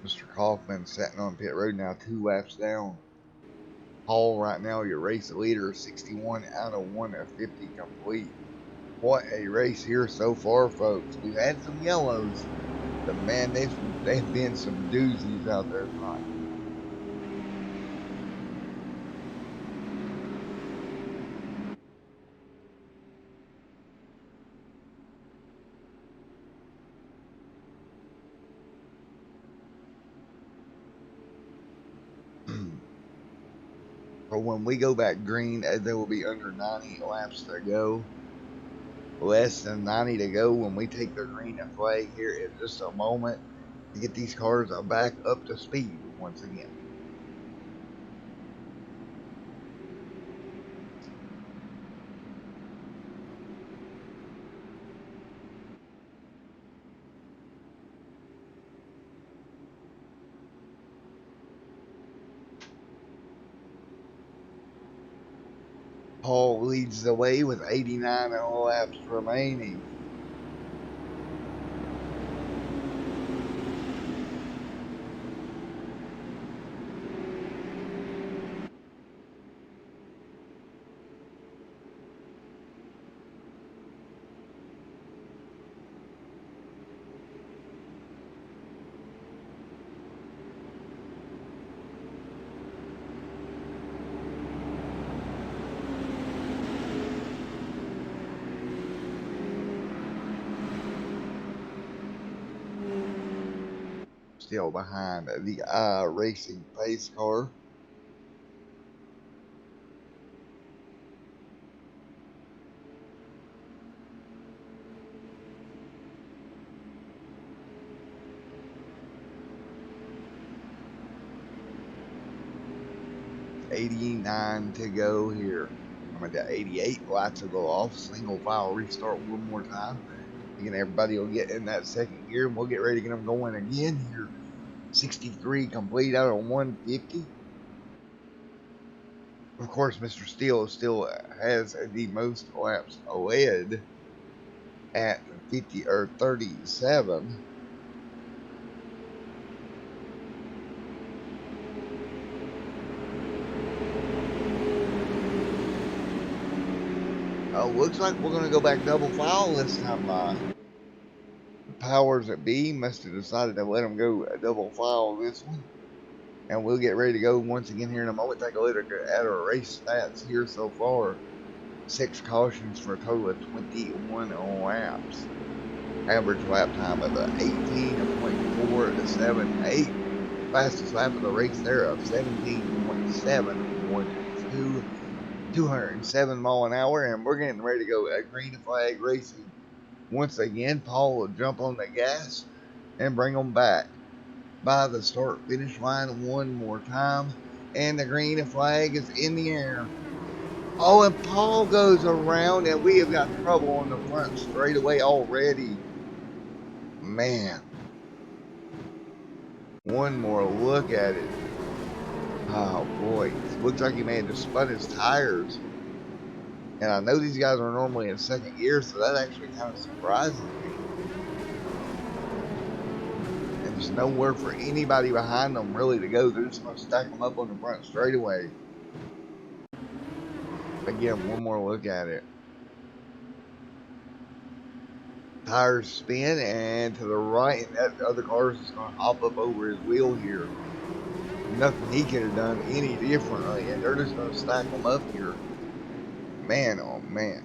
Mr. Kaufman sitting on pit road now, 2 laps down. Hall right now, your race leader, 61 out of 150 complete. What a race here so far, folks. We've had some yellows, but man, they've been some doozies out there tonight. But when we go back green, there will be under 90 laps to go. Less than 90 to go when we take the green flag here in just a moment to get these cars back up to speed once again. Paul leads the way with 89 laps remaining. Still behind the Racing pace car. $89 to go here. I'm at the 88. Lights will go off. Single file restart one more time. Again, everybody will get in that second gear, and we'll get ready to get them going again here. 63 complete out of 150. Of course, Mr. Steele still has the most laps led at 50 or 37. Looks like we're going to go back double file this time by. The powers that be must have decided to let them go double file this one. And we'll get ready to go once again here in a moment. Take a look at our race stats here so far. 6 cautions for a total of 21 laps. Average lap time of 18.478. Fastest lap of the race there of 17.712. 207 mile an hour, and we're getting ready to go at green flag racing. Once again, Paul will jump on the gas and bring them back by the start finish line one more time, and the green flag is in the air. Oh, and Paul goes around, and we have got trouble on the front straightaway already. Man, one more look at it. Oh boy, looks like he may have just spun his tires. And I know these guys are normally in second gear, so that actually kind of surprises me. And there's nowhere for anybody behind them really to go. They're just going to stack them up on the front straightaway. Again, one more look at it. Tires spin, and to the right, and that other car is just going to hop up over his wheel here. Nothing he could have done any differently, and they're just going to stack them up here. Man, oh man.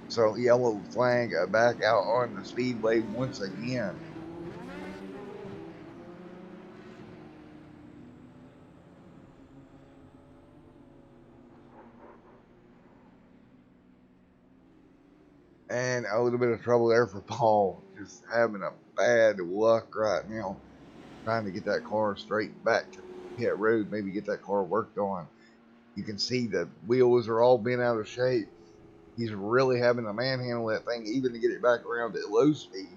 So yellow flag back out on the speedway once again. And a little bit of trouble there for Paul. Just having a bad luck right now. Trying to get that car straight back to pit road. Maybe get that car worked on. You can see the wheels are all bent out of shape. He's really having to manhandle that thing even to get it back around at low speed.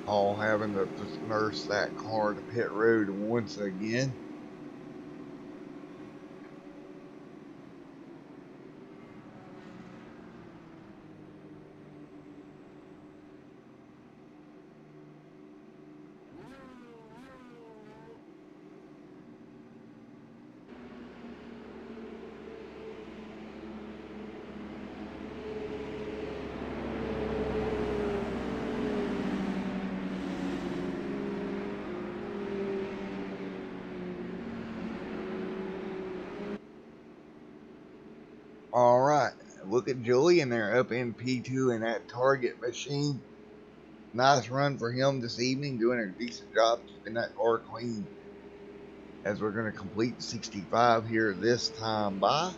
Paul having to just nurse that car to pit road once again. All right, look at Julian there up in P2 in that target machine. Nice run for him this evening, doing a decent job keeping that car clean. As we're going to complete 65 here this time by.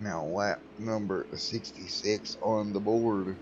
Now lap number 66 on the board.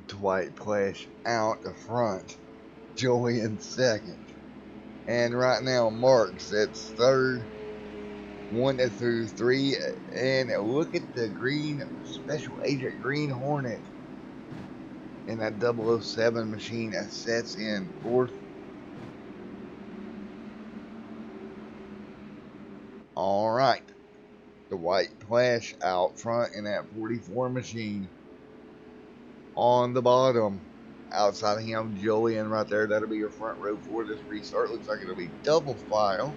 Dwight Flash out the front. Julian second. And right now, Mark sets third. 1 through 3. And look at the green Special Agent Green Hornet. And that 007 machine sets in fourth. All right. The White Flash out front in that 44 machine. On the bottom, outside of him, Julian right there. That'll be your front row for this restart. Looks like it'll be double file.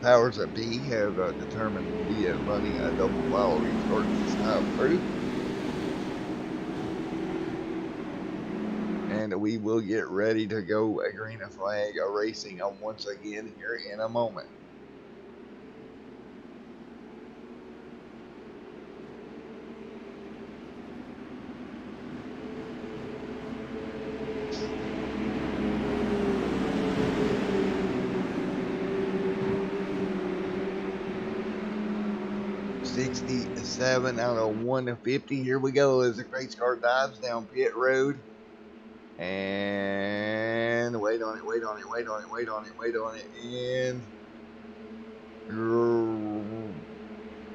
Powers that be have determined we'll be running a double file restart this time through. And we will get ready to go green flag racing once again here in a moment. .67 out of 150. Here we go as the race car dives down pit road. And wait on it, wait on it, wait on it, wait on it, wait on it. And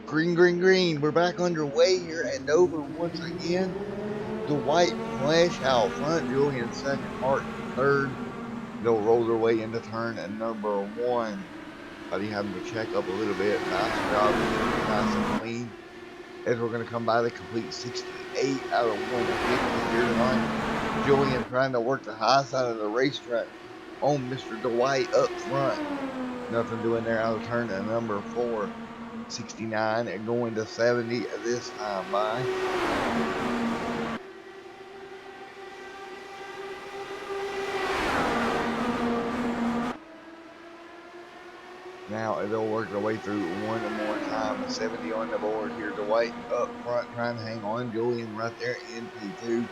green, green, green. We're back underway here at Dover once again. The White Flash out front. Julian second, Mark third. They'll roll their way into turn at number 1. Buddy having to check up a little bit. Nice job. Nice and clean. As we're going to come by the complete 68 out of 150 here tonight. Julian trying to work the high side of the racetrack on Mr. Dwight up front. Nothing doing there out of turn at number 4. 69 and going to 70 this time by. Now they'll work their way through one more time. 70 on the board here. Dwight up front trying to hang on. Julian right there in P2.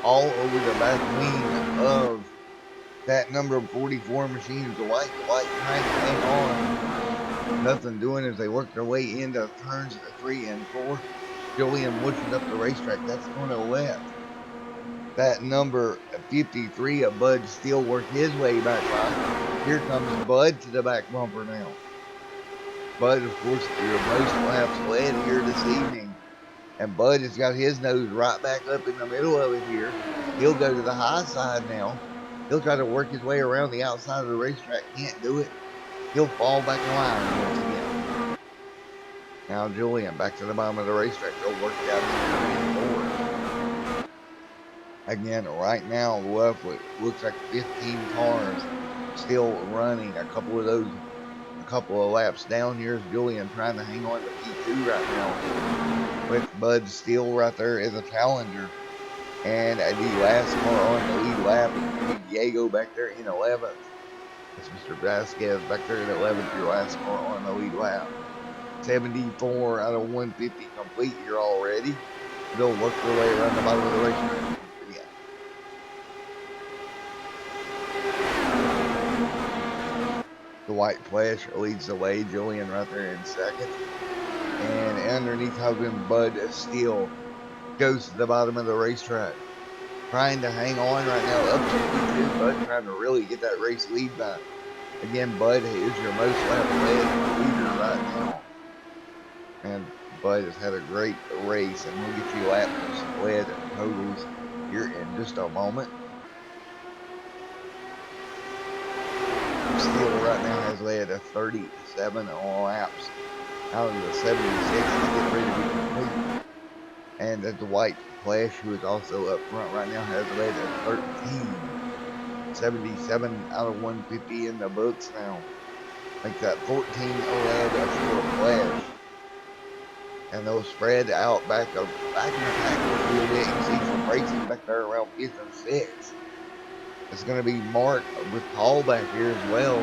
All over the back wing of that number 44 machine. Dwight trying to hang on. Nothing doing as they work their way into turns 3 and 4. Julian pushing up the racetrack. That's going to let that number 53 of Bud Steele work his way back by. Here comes Bud to the back bumper now. Bud, of course, your most laps led here this evening. And Bud has got his nose right back up in the middle of it here. He'll go to the high side now. He'll try to work his way around the outside of the racetrack. Can't do it. He'll fall back in line once again. Now Julian back to the bottom of the racetrack. They'll work it out in forward. Again, right now, roughly, looks like 15 cars still running. A couple of laps down here is Julian trying to hang on to P2 right now. With Bud Steele right there as a challenger. And the last car on the lead lap is Diego back there in 11th. It's Mr. Vasquez back there in 11th, your last car on the lead lap. 74 out of 150 complete here already. They'll work their way around the bottom of the racetrack. The White Flash leads the way. Julian right there in second. And underneath Hogan, Bud Steele goes to the bottom of the racetrack. Trying to hang on right now up to P2. Bud trying to really get that race lead back. Again, Bud is your most lap led leader right now. And Bud has had a great race. And we'll get you laps led totals here in just a moment. Steele right now has led a 37 laps out of the 76 to get ready to be complete. And the White Flash, who is also up front right now, has led a 13. 77 out of 150 in the books now. Make that 14 led for Flash. And they'll spread out back in the pack a little bit. You can see some racing back there around 5th and 6th. It's going to be Mark with Paul back here as well.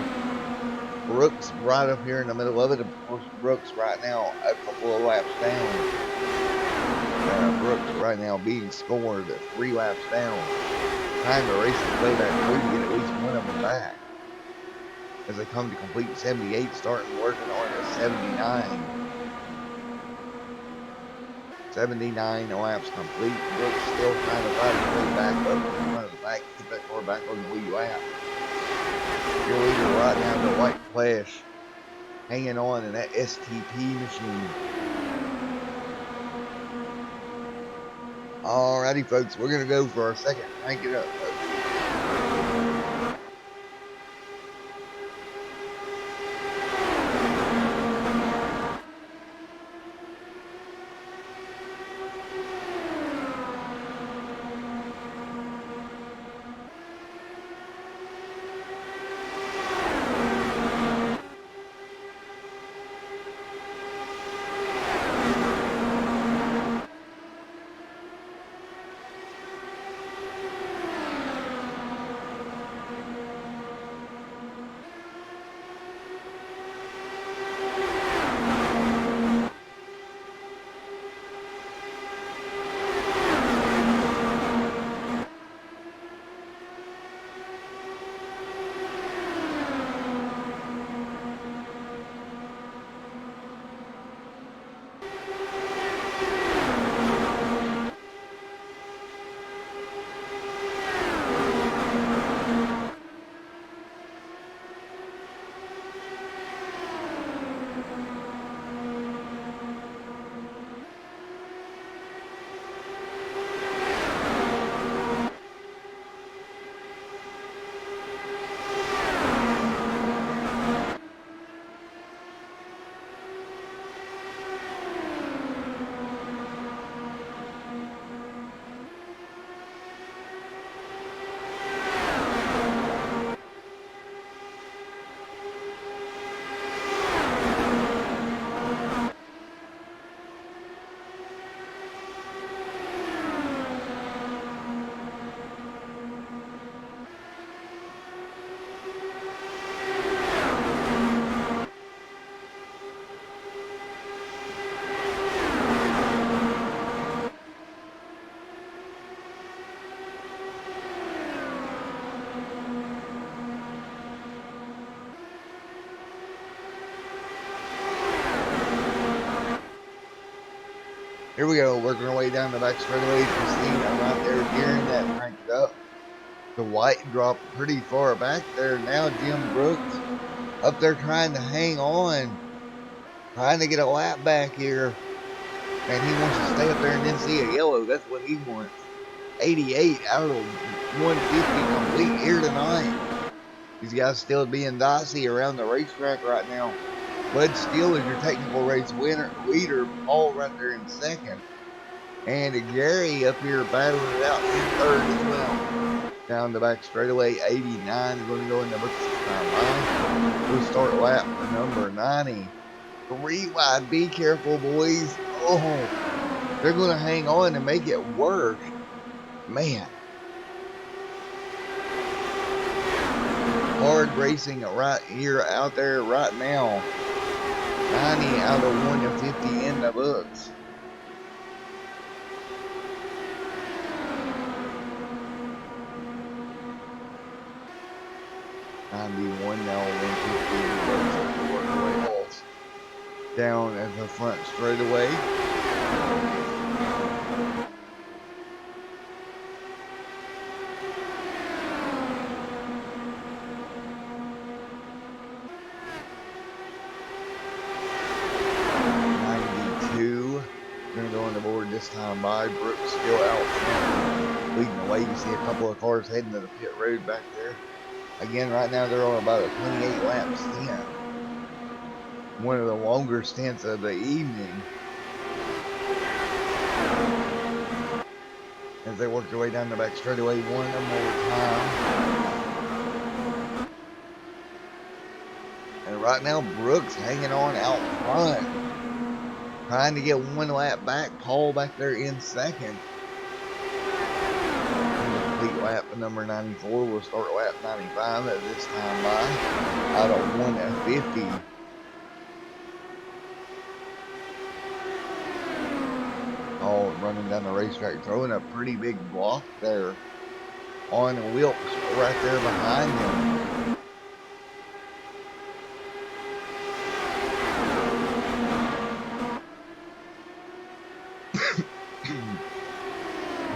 Brooks right up here in the middle of it. Of course, Brooks right now a couple of laps down. Brooks right now being scored 3 laps down. Trying to race his way back through to get at least one of them back. As they come to complete 78, starting working on the 79. 79 laps complete. Brooks still trying to find his way back up to the front of the pack to get that car back on the lead lap. Your leader right now, the white flash, hanging on in that STP machine. Alrighty, folks, we're gonna go for our second crank it up, folks. Here we go, working our way down the back straightaway. Christina right there gearing that crank it up. The white dropped pretty far back there. Now Jim Brooks up there trying to hang on, trying to get a lap back here. And he wants to stay up there and then see a yellow. That's what he wants. 88 out of 150 complete here tonight. These guys still being dicey around the racetrack right now. Bud Steele is your technical race leader. Paul right there in second. And Gary up here battling it out in third as well. Down the back straightaway, 89 is going to go in the books this time. We'll start lap number 90. 3 wide. Be careful, boys. Oh, they're going to hang on and make it work. Man. Hard racing right here out there right now. 90 out of 150 in the books. '91 now 150 in the books. Work their way off. Down at the front straightaway. Going to go on the board this time by. Brooks still out front, leading the way. You see a couple of cars heading to the pit road back there. Again, right now they're on about a 28 lap stint. One of the longer stints of the evening. As they work their way down the back straightaway one more time. And right now Brooks hanging on out front. Trying to get one lap back. Paul back there in second. Complete lap number 94. We'll start lap 95 at this time by. Out of 150. Paul running down the racetrack, throwing a pretty big block there on Wilkes right there behind him.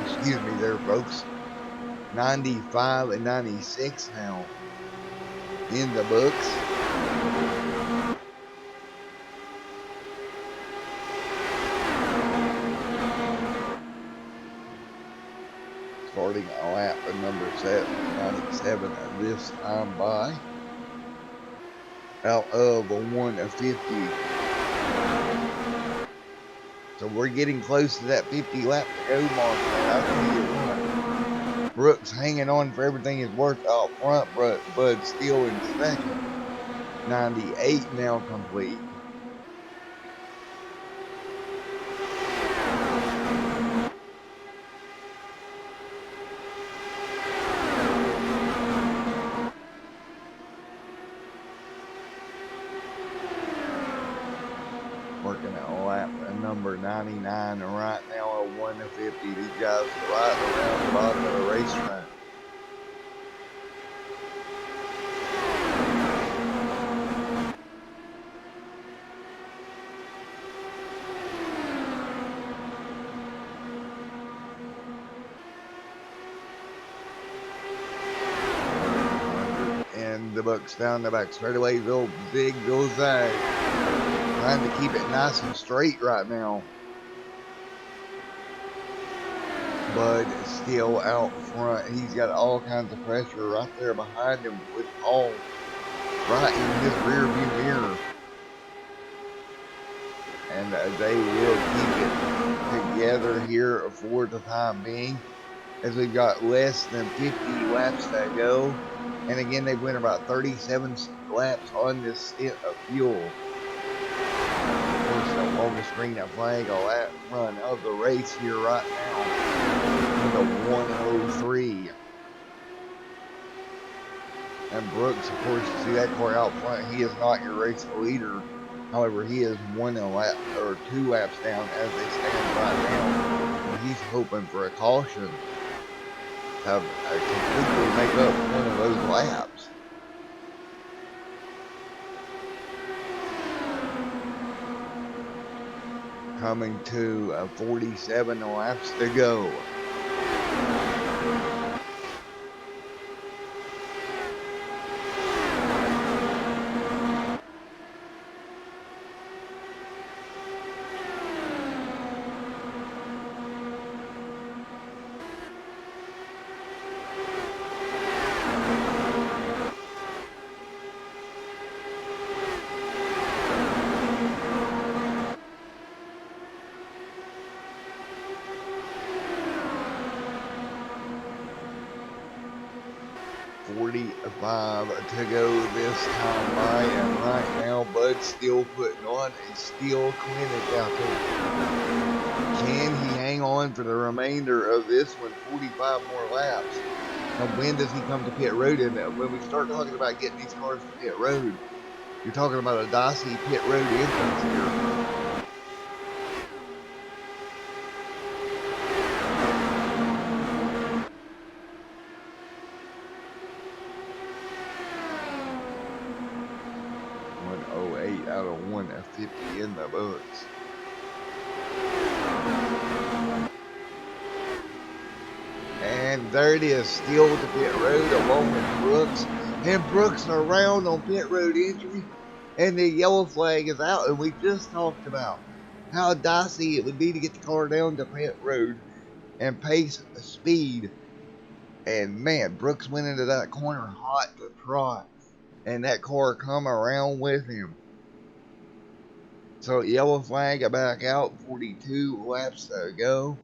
Excuse me there, folks. 95 and 96 now in the books. Starting a lap at number 97 at this time by. Out of a 150. So we're getting close to that 50 lap to go mark. I'll tell you what. Brooks hanging on for everything is worth out front, but Bud still in second. 98 now complete. Working a lap at number 99 right now at 150. These guys are right around the bottom of the racetrack. And the Bucks down the back straightaway, zig, zag. Trying to keep it nice and straight right now. Bud is still out front. He's got all kinds of pressure right there behind him with Paul right in his rear view mirror. And they will keep it together here for the time being, as we've got less than 50 laps to go. And again, they went about 37 laps on this stint of fuel. Of course, the longest green flag, a lap run of the race here right now, with a 103. And Brooks, of course, you see that car out front. He is not your race leader. However, he is 1 lap or 2 laps down as they stand right now. And he's hoping for a caution to completely make up one of those laps. Coming to 47 laps to go. To go this time by, and right now Bud's still putting on a steel clinic out there. Can he hang on for the remainder of this one? 45 more laps. Now when does he come to pit road? And when we start talking about getting these cars to pit road, you're talking about a dicey pit road entrance here. Out of 150 in the books. And there it is, still to pit road along with Brooks. And Brooks around on pit road entry. And the yellow flag is out. And we just talked about how dicey it would be to get the car down to pit road and pace speed. And man, Brooks went into that corner hot to trot. And that car come around with him. So yellow flag back out, 42 laps to go.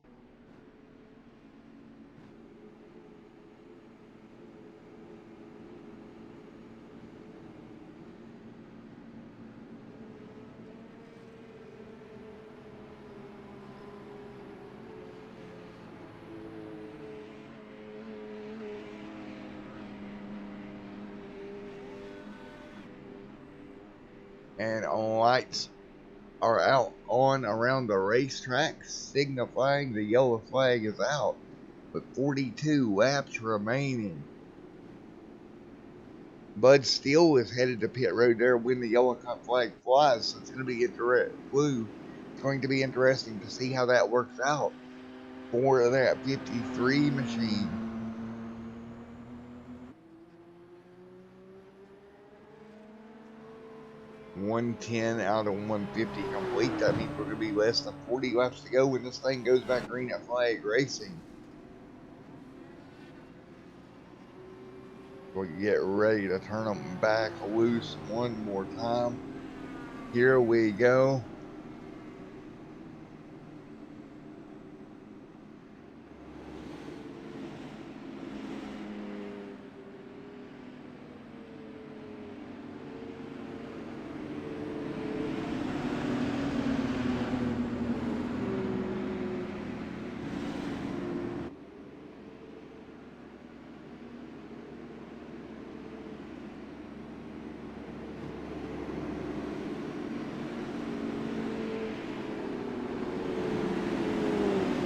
And lights are out on around the racetrack, signifying the yellow flag is out, with 42 laps remaining. Bud Steele is headed to pit road there when the yellow flag flies, so it's going to be blue It's going to be interesting to see how that works out for that 53 machine. 110 out of 150 complete. That means we're going to be less than 40 laps to go when this thing goes back green at flag racing. We get ready to turn them back loose one more time. Here we go.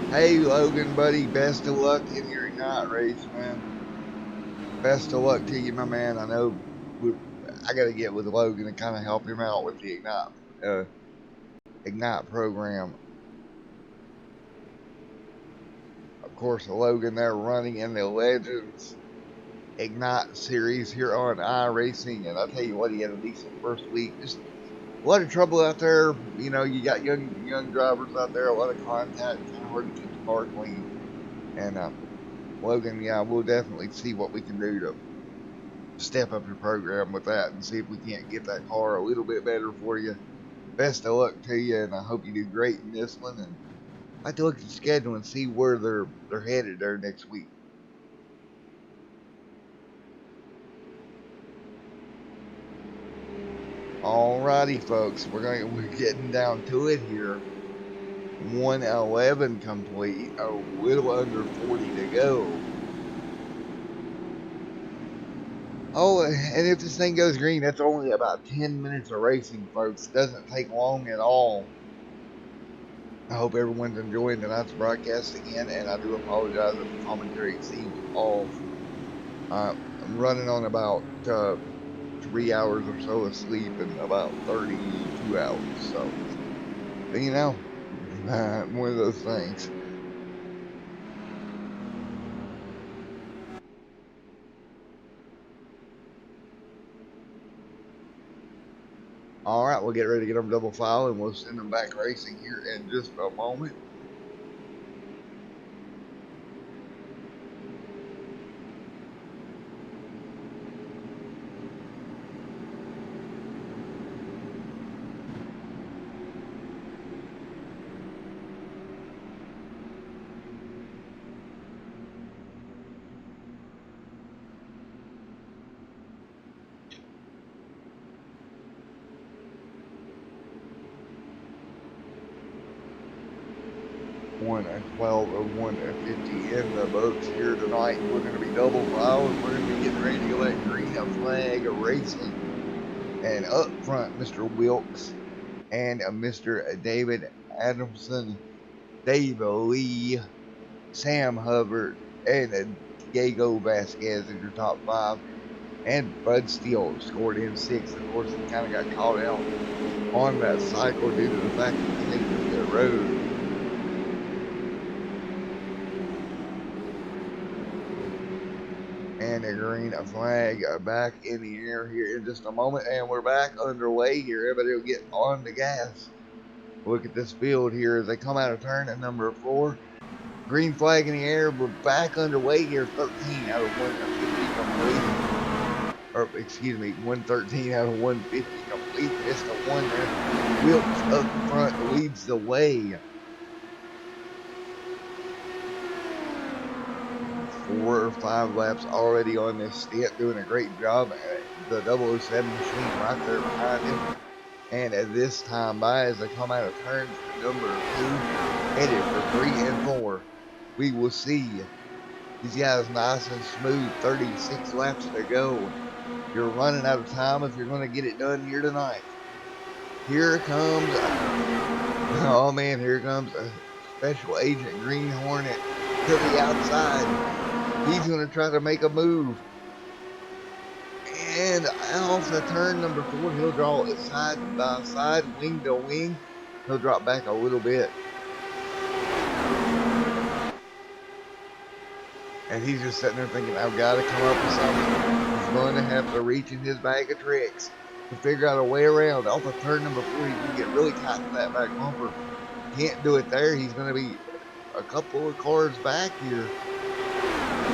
Hey Logan, buddy, best of luck in your Ignite race, man. Best of luck to you, my man. I know I got to get with Logan and kind of help him out with the Ignite program. Of course, Logan there running in the Legends Ignite series here on iRacing, and I tell you what, he had a decent first week. Just a lot of trouble out there. You know, you got young drivers out there, a lot of contact, kind of hard to keep the car clean. And Logan, yeah, we'll definitely see what we can do to step up your program with that and see if we can't get that car a little bit better for you. Best of luck to you, and I hope you do great in this one. And I have to look at the schedule and see where they're headed there next week. Alrighty, folks, we're getting down to it here. 111 complete, a little under 40 to go. Oh, and if this thing goes green, that's only about 10 minutes of racing, folks. It doesn't take long at all. I hope everyone's enjoying tonight's broadcast again, and I do apologize if the commentary seems off. I'm running on about 3 hours or so of sleep and about 32 hours, so, you know, one of those things. All right, we'll get ready to get them double file, and we'll send them back racing here in just a moment. One and 12 or 150 in the books here tonight. We're going to be double file, and we're going to be getting ready to go that green flag racing. And up front, Mr. Wilkes and Mr. David Adamson, Dave Lee, Sam Hubbard, and Diego Vasquez is your top five. And Bud Steele scored in sixth. Of course, he kind of got caught out on that cycle due to the fact that he's taking the pit road. And a green flag back in the air here in just a moment, and we're back underway here. Everybody will get on the gas. Look at this field here as they come out of turn at number 4. Green flag in the air. We're back underway here. 13 out of 150 complete. Or excuse me, 113 out of 150 complete. Missed a one there. Wilkes up front leads the way. 4 or 5 laps already on this stint, doing a great job. The 007 machine right there behind him. And at this time by, as they come out of turns number 2, headed for 3 and 4, we will see these guys nice and smooth. 36 laps to go. You're running out of time if you're going to get it done here tonight. Here comes, oh man, here comes a Special Agent Green Hornet to the outside. He's going to try to make a move. And off the turn number 4, he'll draw it side by side, wing to wing. He'll drop back a little bit. And he's just sitting there thinking, I've got to come up with something. He's going to have to reach in his bag of tricks to figure out a way around. Off of turn number 4, he can get really tight to that back bumper. Can't do it there. He's going to be a couple of cars back here.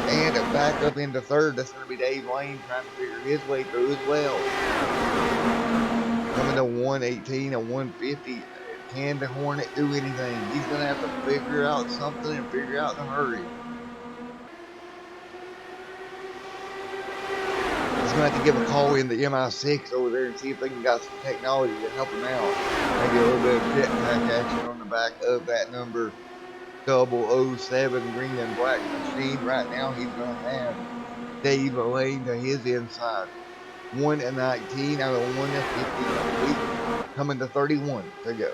And back up into third. That's going to be Dave Lane trying to figure his way through as well. Coming to 118 and 150. Can the Hornet do anything? He's going to have to figure out something and figure out in a hurry. He's going to have to give a call in the MI6 over there and see if they can got some technology to help him out. Maybe a little bit of jetpack action on the back of that number 007 green and black machine. Right now, he's going to have Dave Lane to his inside. 1:19 out of 1:50 complete. Coming to 31 to go.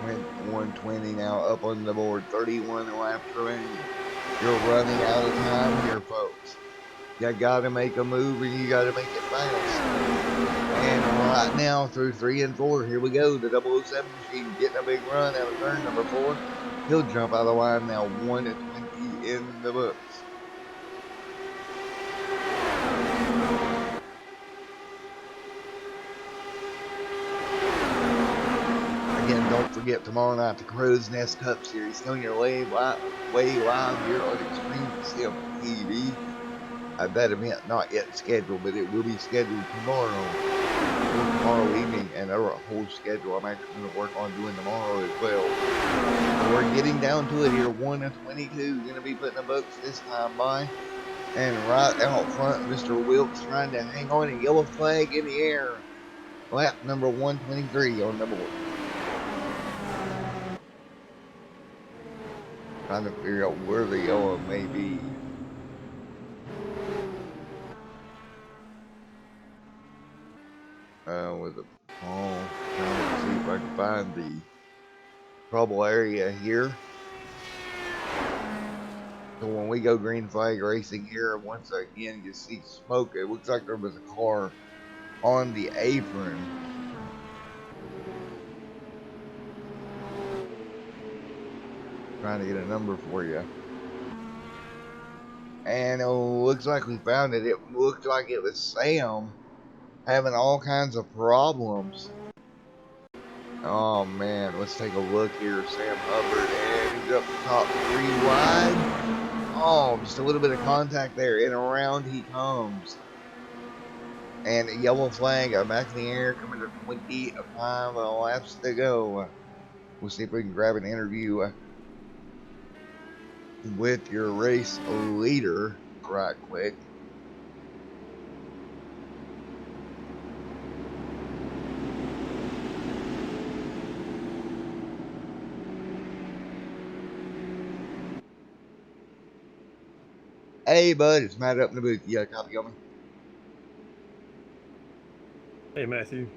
Went 120 now up on the board. 31 laps remaining. You're running out of time here, folks. You gotta make a move and you gotta make it fast. And right now through 3 and 4, here we go. The 007 machine getting a big run out of turn number 4. He'll jump out of the line now. 1:20 in the books. Again, don't forget tomorrow night the Crowsnest Cup Series coming your way live here on Extreme Sim TV. That event not yet scheduled, but it will be scheduled tomorrow evening, and a whole schedule I'm actually going to work on doing tomorrow as well. So we're getting down to it here. 1:22 going to be putting the books this time by, and right out front, Mr. Wilkes trying to hang on, a yellow flag in the air. Lap number 123 on the board. Trying to figure out where the yellow may be. With the ball, trying to see if I can find the trouble area here. So when we go green flag racing here, once again you see smoke. It looks like there was a car on the apron. Trying to get a number for you. And it looks like we found it. It looked like it was Sam having all kinds of problems. Oh man, let's take a look here. Sam Hubbard, and he's up the top 3 wide. Oh, just a little bit of contact there, and around he comes. And a yellow flag back in the air, coming to 25 laps to go. We'll see if we can grab an interview with your race leader right quick. Hey, bud, it's Matt up in the booth. You got a copy on me? Hey, Matthew.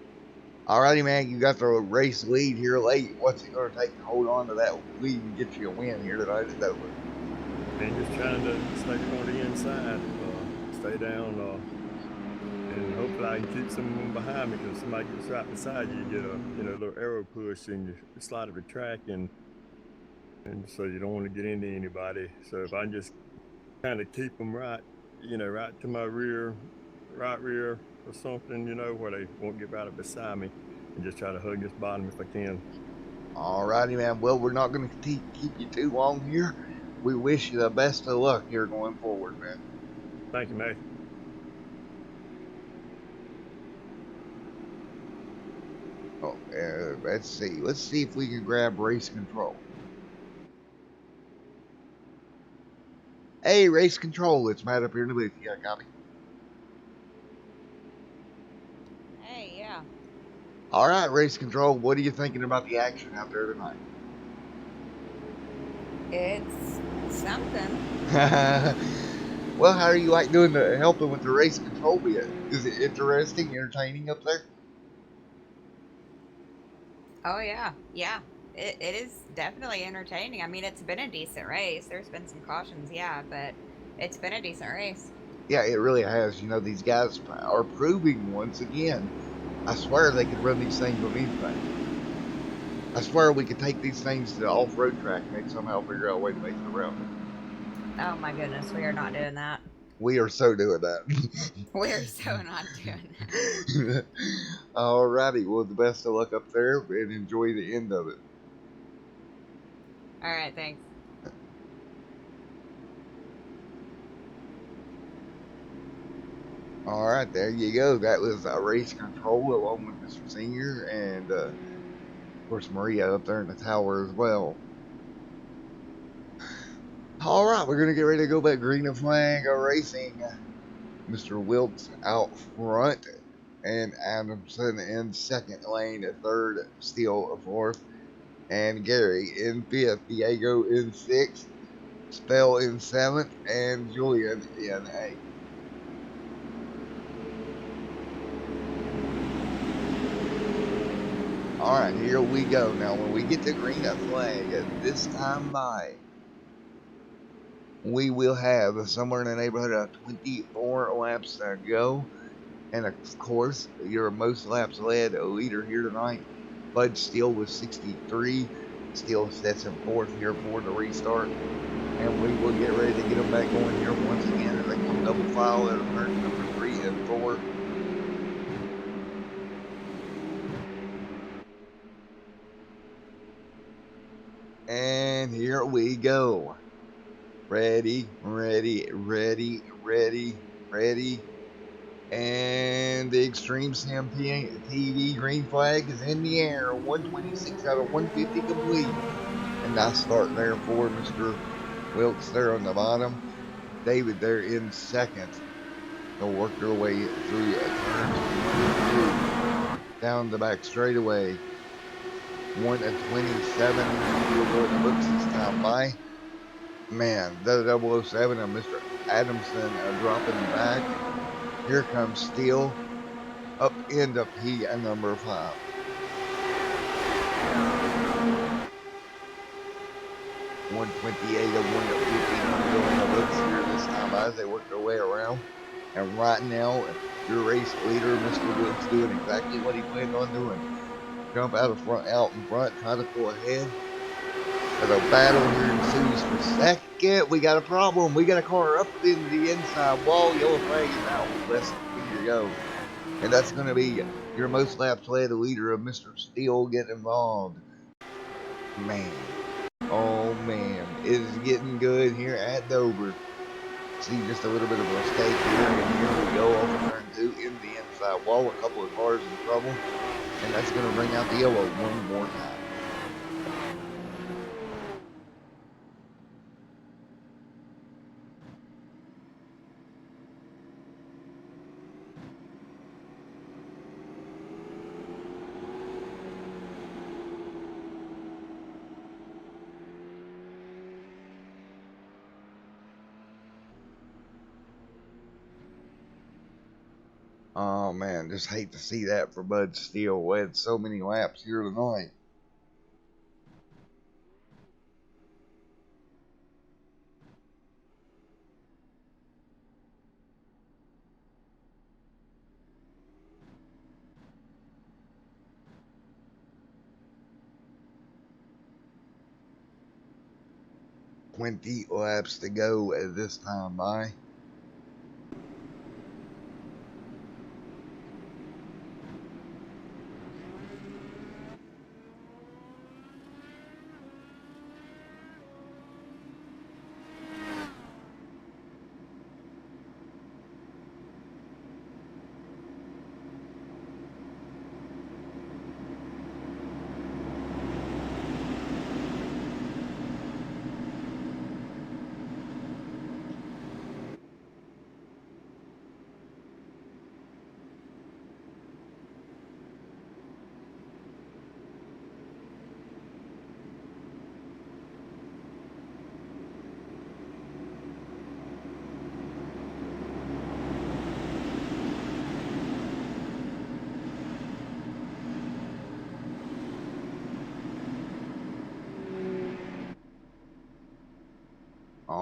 Alrighty, man, you got the race lead here late. What's it going to take to hold on to that lead and get you a win here tonight at Dover? And just trying to stay on the inside, stay down, and hopefully I can keep someone behind me, because somebody gets right beside you, you get a little arrow push and you slide up the track, and so you don't want to get into anybody. So if I just kind of keep them right to my right rear or something, where they won't get right up beside me, and just try to hug this bottom if I can. Alrighty, man. Well, we're not going to keep you too long here. We wish you the best of luck here going forward, man. Thank you, Matthew. Oh, let's see. Let's see if we can grab race control. Hey, race control. It's Matt up here in the booth. You got a copy? Hey, yeah. All right, race control. What are you thinking about the action out there tonight? It's something. Well, how are you like doing helping with the race control bit? Is it interesting, entertaining up there? Oh, yeah. Yeah. it is definitely entertaining. I mean, it's been a decent race. There's been some cautions, yeah, but it's been a decent race. Yeah, it really has. You know, these guys are proving once again. I swear they could run these things on anything. I swear we could take these things to the off-road track and they'd somehow figure out a way to make it around it. Oh my goodness, we are not doing that. We are so doing We're so not doing that. that. Alrighty, well, the best of luck up there and enjoy the end of it. All right, thanks. All right, there you go. That was race control along with Mr. Senior and, of course, Maria up there in the tower as well. All right, we're going to get ready to go back green flag racing. Mr. Wilkes out front and Adamson in second lane, third, Steele fourth, and Gary in fifth, Diego in sixth, Spell in seventh, and Julian in eighth. All right, here we go. Now, when we get to green flag this time by, we will have somewhere in the neighborhood of 24 laps to go. And of course, your most laps led leader here tonight, Bud Steele with 63. Steele sets him fourth here for the restart. And we will get ready to get them back going here once again as they come double file out of turns number 3 and 4. And here we go. Ready, ready, ready, ready, ready. And the Extreme Sim TV green flag is in the air. 126 out of 150 complete. And nice start there for Mr. Wilkes there on the bottom. David there in second. They'll work their way through turns 1 and 2. Down the back straightaway. 1 and 27. We'll go in the books this time by. Man, the 007 and Mr. Adamson dropping back. Here comes Steele up into P at number 5. $128 of 150 going to go in the books here this time as they work their way around. And right now, your race leader, Mr. Wilkes, doing exactly what he planned on doing. Jump out in front, try to pull ahead. As a battle here ensues for second, we got a problem. We got a car up in the inside wall. Yellow flag is out. Let's figure go. And that's going to be your most laps led leader of Mr. Steele getting involved. Man. Oh, man. It is getting good here at Dover. See just a little bit of a mistake here. And here we go off of turn 2 in the inside wall. A couple of cars in trouble. And that's going to bring out the yellow one more time. Oh man, just hate to see that for Bud Steele. We had so many laps here tonight. $20 laps to go at this time by.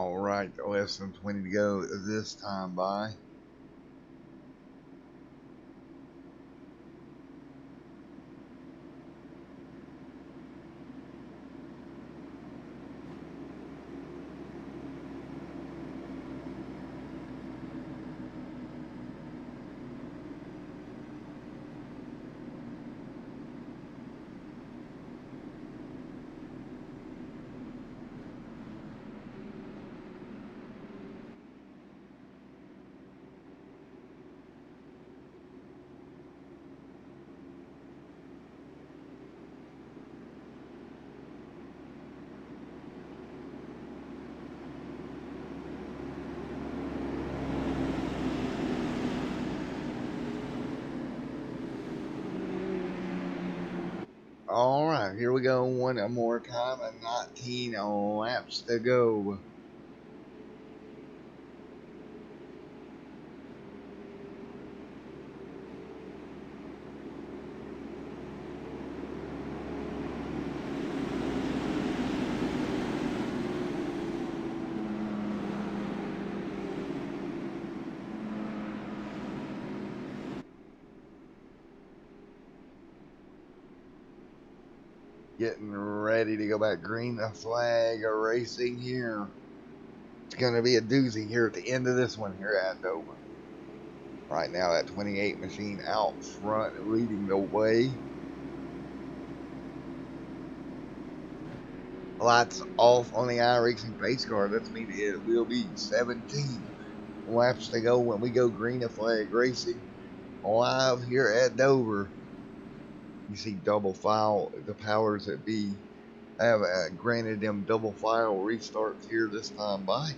All right, less than 20 to go this time by. All right, here we go. One more time. 19 laps to go. Getting ready to go back. Green the flag racing here. It's going to be a doozy here at the end of this one here at Dover. Right now, that 28 machine out front leading the way. Lights off on the iRacing pace car. That means it will be 17 laps to go when we go green the flag racing live here at Dover. You see double file, the powers that be have granted them double file restarts here this time by.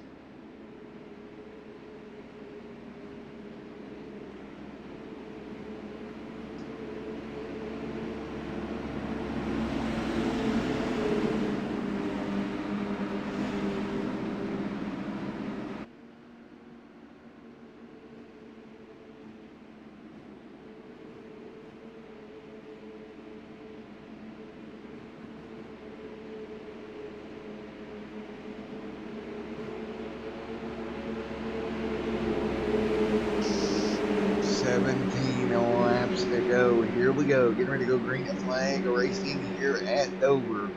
Laps to go. Here we go. Getting ready to go green flag racing here at Dover.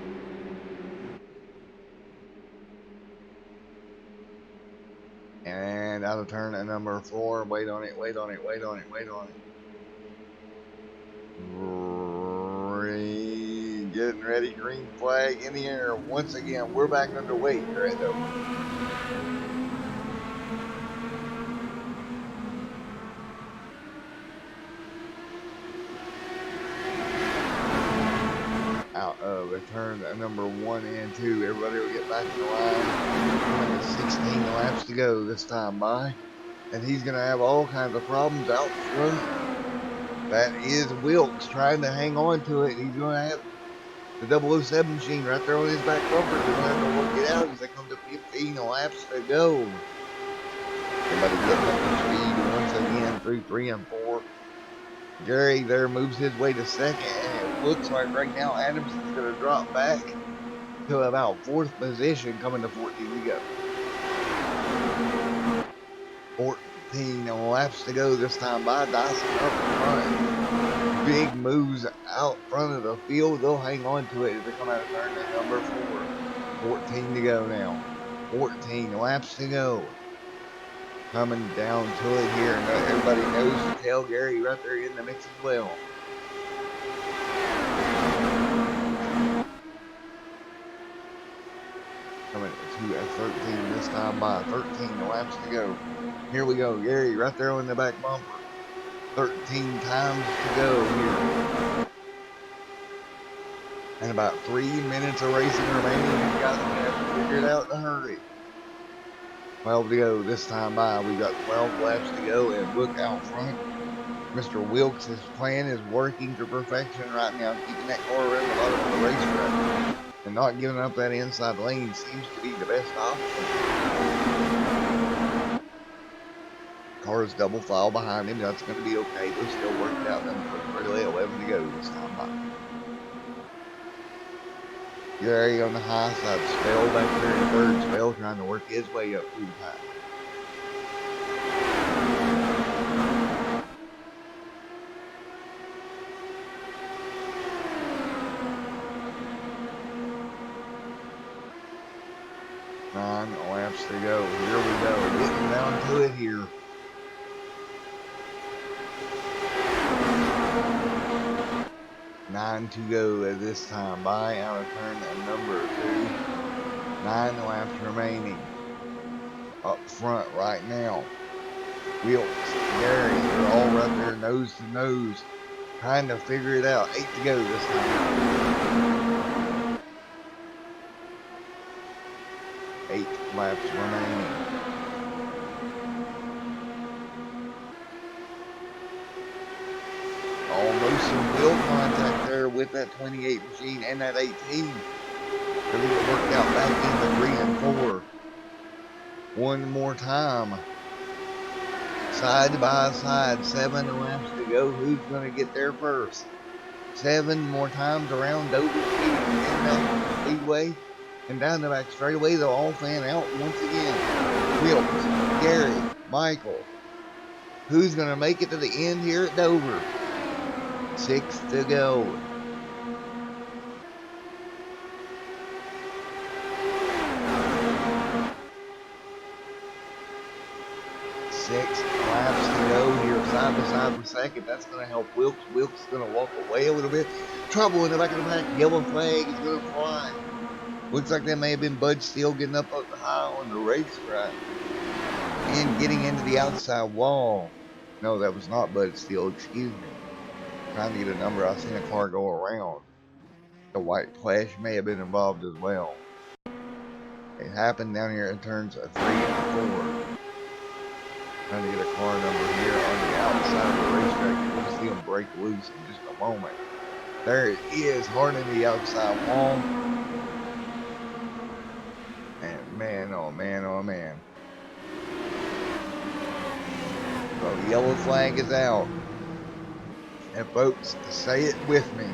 And out of turn at number 4. Wait on it, wait on it, wait on it, wait on it. Green. Getting ready. Green flag in the air. Once again, we're back underway here at Dover. Out of turn number 1 and 2. Everybody will get back in the line. 16 laps to go this time by. And he's going to have all kinds of problems out front. That is Wilkes trying to hang on to it. He's going to have the 007 machine right there on his back bumper. He's going to have to work it out as they come to 15 laps to go. Everybody getting up to speed once again through 3 and 4. Gary there moves his way to second, and it looks like right now Adamson's going to drop back to about 4th position, coming to 14 to go. 14 laps to go this time by. Dyson up front. Big moves out front of the field. They'll hang on to it as they come out of turn at number 4. 14 to go now. 14 laps to go. Coming down to it here, and everybody knows to tell Gary right there in the mix as well. Coming to 13 this time by. 13 laps to go. Here we go. Gary right there on the back bumper. 13 times to go here. And about 3 minutes of racing remaining. You guys are going to have to figure it out in a hurry. 12 to go this time by. We got 12 laps to go, and look out front. Mr. Wilkes' plan is working to perfection right now, keeping that car around the bottom of the racetrack. And not giving up that inside lane seems to be the best option. Car's double file behind him. That's going to be okay. They'll still work it out. Then really 11 to go this time by. Gary on the high side. Spell back there in third. Spell trying to work his way up through the pack. Nine laps to go. Here we go. Getting down to it here. Nine to go at this time. By out of turn number 2. 9 laps remaining. Up front right now. Wilkes, Gary, they're all right there nose to nose. Trying to figure it out. 8 to go this time. 8 laps remaining. Almost some wheel contact there with that 28 machine and that 18. They're going to work out back into 3 and 4. One more time. Side by side. 7 laps to go. Who's going to get there first? 7 more times around Dover Speed in that speedway. And down the back straightaway, they'll all fan out once again. Wilkes, Gary, Michael. Who's going to make it to the end here at Dover? 6 to go. 6 laps to go here, side by side for second. That's going to help Wilkes. Wilkes is going to walk away a little bit. Trouble in the back of the pack. Yellow flag is going to fly. Looks like that may have been Bud Steele getting up high on the racetrack and getting into the outside wall. No, that was not Bud Steele. Excuse me. Trying to get a number. I seen a car go around. The white Flash may have been involved as well. It happened down here in turns 3 and 4. Trying to get a car number here on the outside of the racetrack. You're going to see them break loose in just a moment. There it is, hard in the outside wall. And man, oh man, oh man. So the yellow flag is out. And folks, say it with me.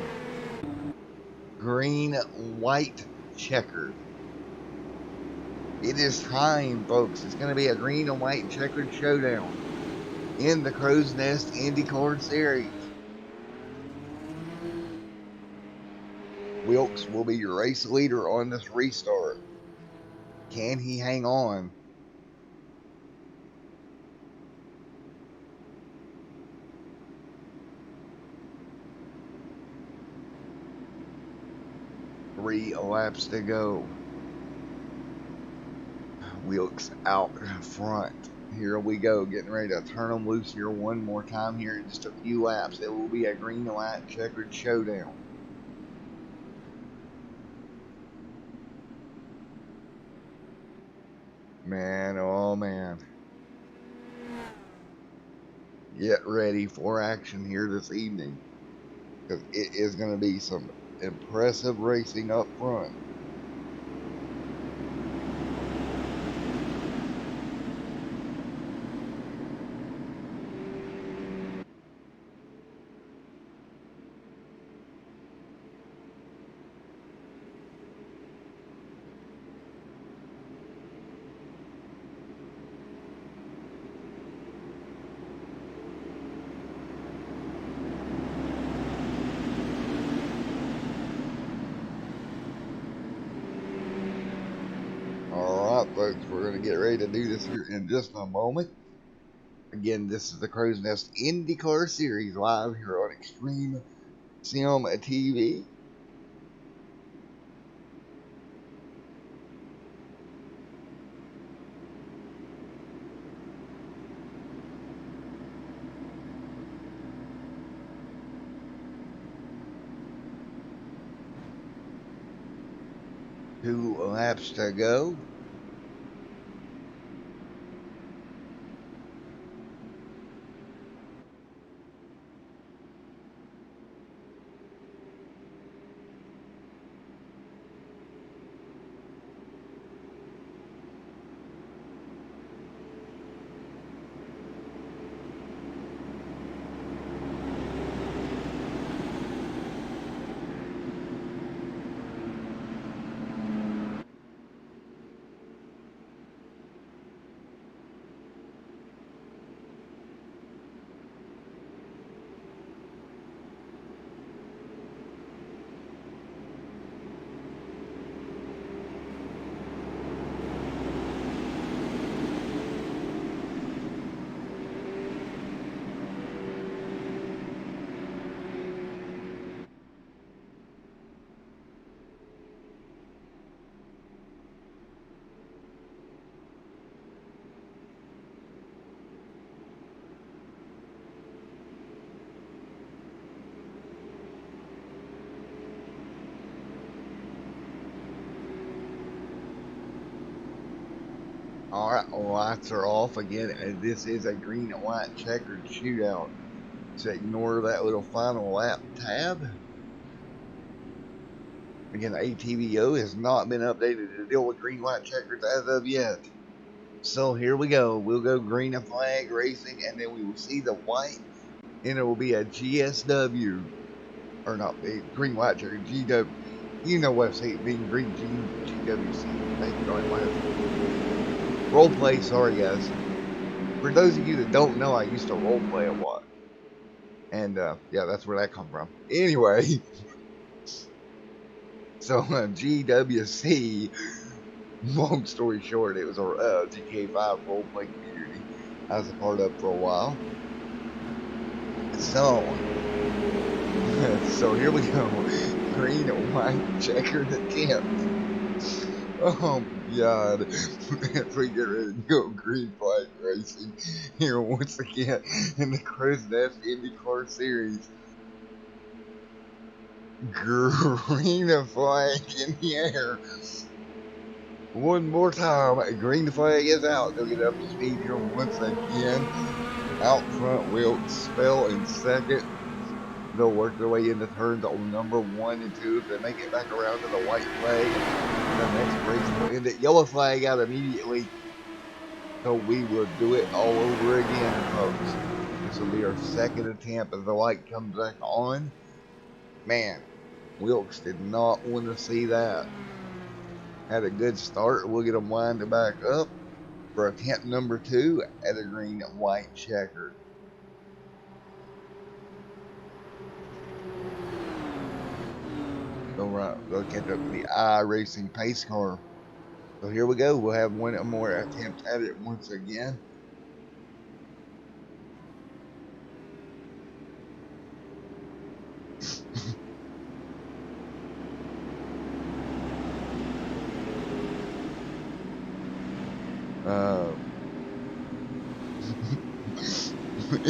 Green, white, checkered. It is time, folks. It's going to be a green and white checkered showdown in the Crowsnest Indycar Series. Wilkes will be your race leader on this restart. Can he hang on? Three laps to go. Wilkes out front. Here we go, getting ready to turn them loose here one more time here in just a few laps. It will be a green and white checkered showdown. Man, oh man. Get ready for action here this evening, because it is going to be some impressive racing up front. Folks, we're going to get ready to do this here in just a moment. Again, this is the Crowsnest IndyCar Series live here on Extreme Sim TV. Two laps to go. All right, lights are off again. This is a green and white checkered shootout. So ignore that little final lap tab. Again, the ATVO has not been updated to deal with green white checkers as of yet. So here we go. We'll go green and flag racing, and then we will see the white, and it will be a GSW, or not green white checker, GW. You know what I'm saying? Being green GWC. Thank you very much. Role play. Sorry, guys. For those of you that don't know, I used to role play a lot. And yeah, that's where that come from. Anyway, so GWC, long story short, it was a GTA 5 role play community I was a part of for a while. So, so here we go. Green and white checkered attempt. Oh my god. As we get ready to go green flag racing here once again in the Crowsnest Indycar Series. Green flag in the air. One more time. Green flag is out. They'll get up to speed here once again. Out front, Wilkes spell in second. They'll work their way into turns on number 1 and 2. If they make it back around to the white flag, the next race will end it. Yellow flag out immediately. So we will do it all over again, folks. This will be our second attempt as the light comes back on. Man, Wilkes did not want to see that. Had a good start. We'll get them winded back up for attempt number 2 at a green and white checker. They'll catch up to the iRacing pace car. So here we go. We'll have one more attempt at it once again.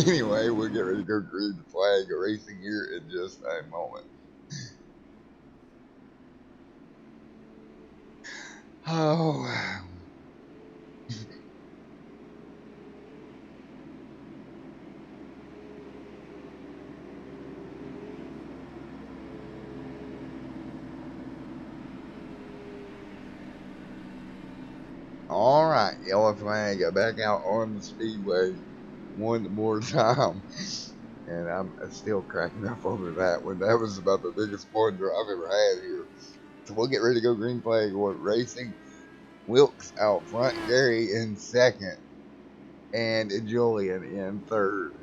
Anyway, we'll get ready to go green flag racing here in just a moment. Oh. All right, yellow flag back out on the speedway one more time. And I'm still cracking up over that one. That was about the biggest blunder I've ever had here. So we'll get ready to go green flag racing. Wilkes out front, Gary in second, and Julian in third.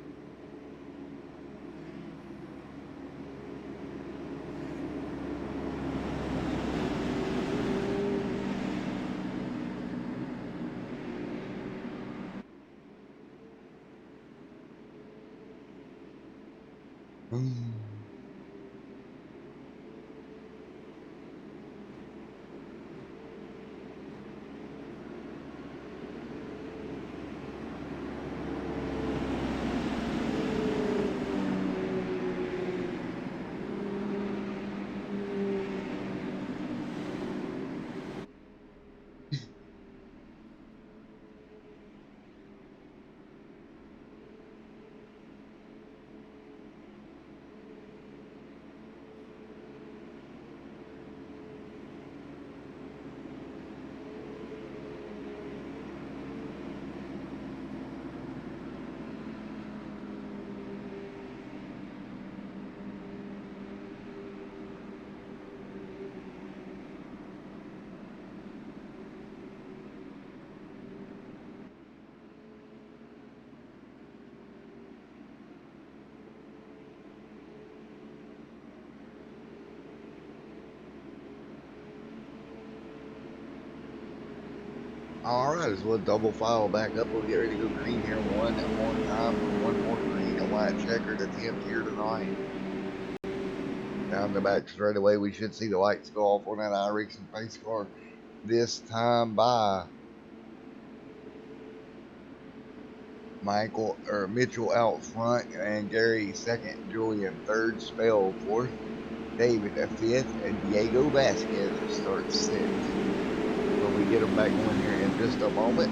All right, as we'll double file back up, we'll get ready to go green here one more time for one more green and white checkered attempt here tonight. Down the back straight away, we should see the lights go off on that iRacing pace car. This time by Mitchell out front, and Gary second, Julian third, Spell fourth, David fifth, and Diego Vasquez starts sixth. So we get them back going here in just a moment.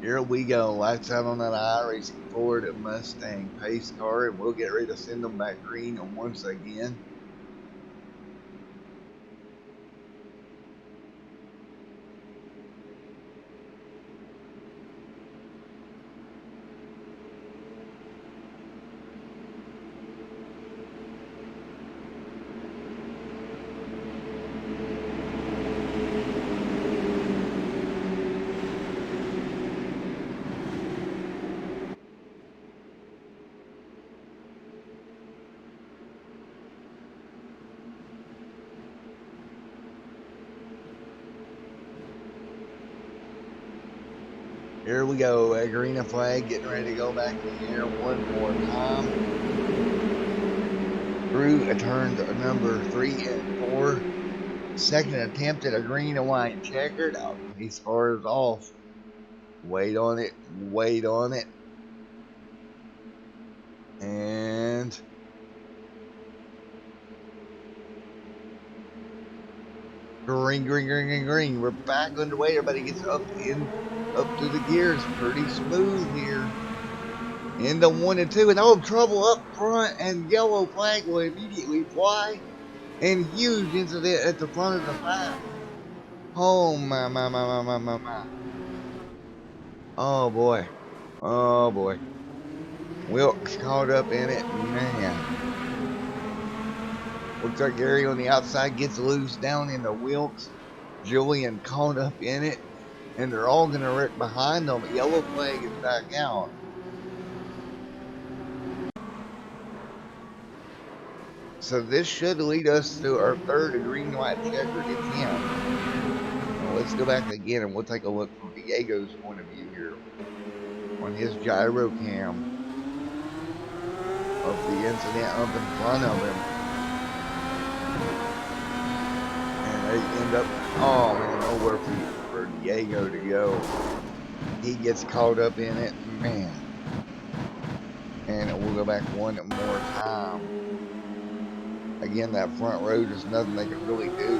Here we go. Lights out on that iRacing Ford Mustang pace car, and we'll get ready to send them back green once again. Here we go. A green flag getting ready to go back in the air one more time. Through turns number 3 and 4. Second attempt at a green and white checkered. Pace car is off. Wait on it. Wait on it. And green, green, green, green, green. We're back underway. Everybody gets up through the gears. Pretty smooth here. Into 1 and 2. And oh, trouble up front. And yellow flag will immediately fly. And huge incident at the front of the pack. Oh my. Oh boy. Oh boy. Wilkes caught up in it. Man. Looks like Gary on the outside gets loose down into Wilkes. Julian caught up in it. And they're all going to wreck behind them. Yellow flag is back out. So this should lead us to our third green white checkered attempt. Now let's go back again and we'll take a look from Diego's point of view here on his gyro cam of the incident up in front of him. And they end up, oh man, nowhere for Diego to go. He gets caught up in it, man. And we'll go back one more time. Again, that front road is nothing they can really do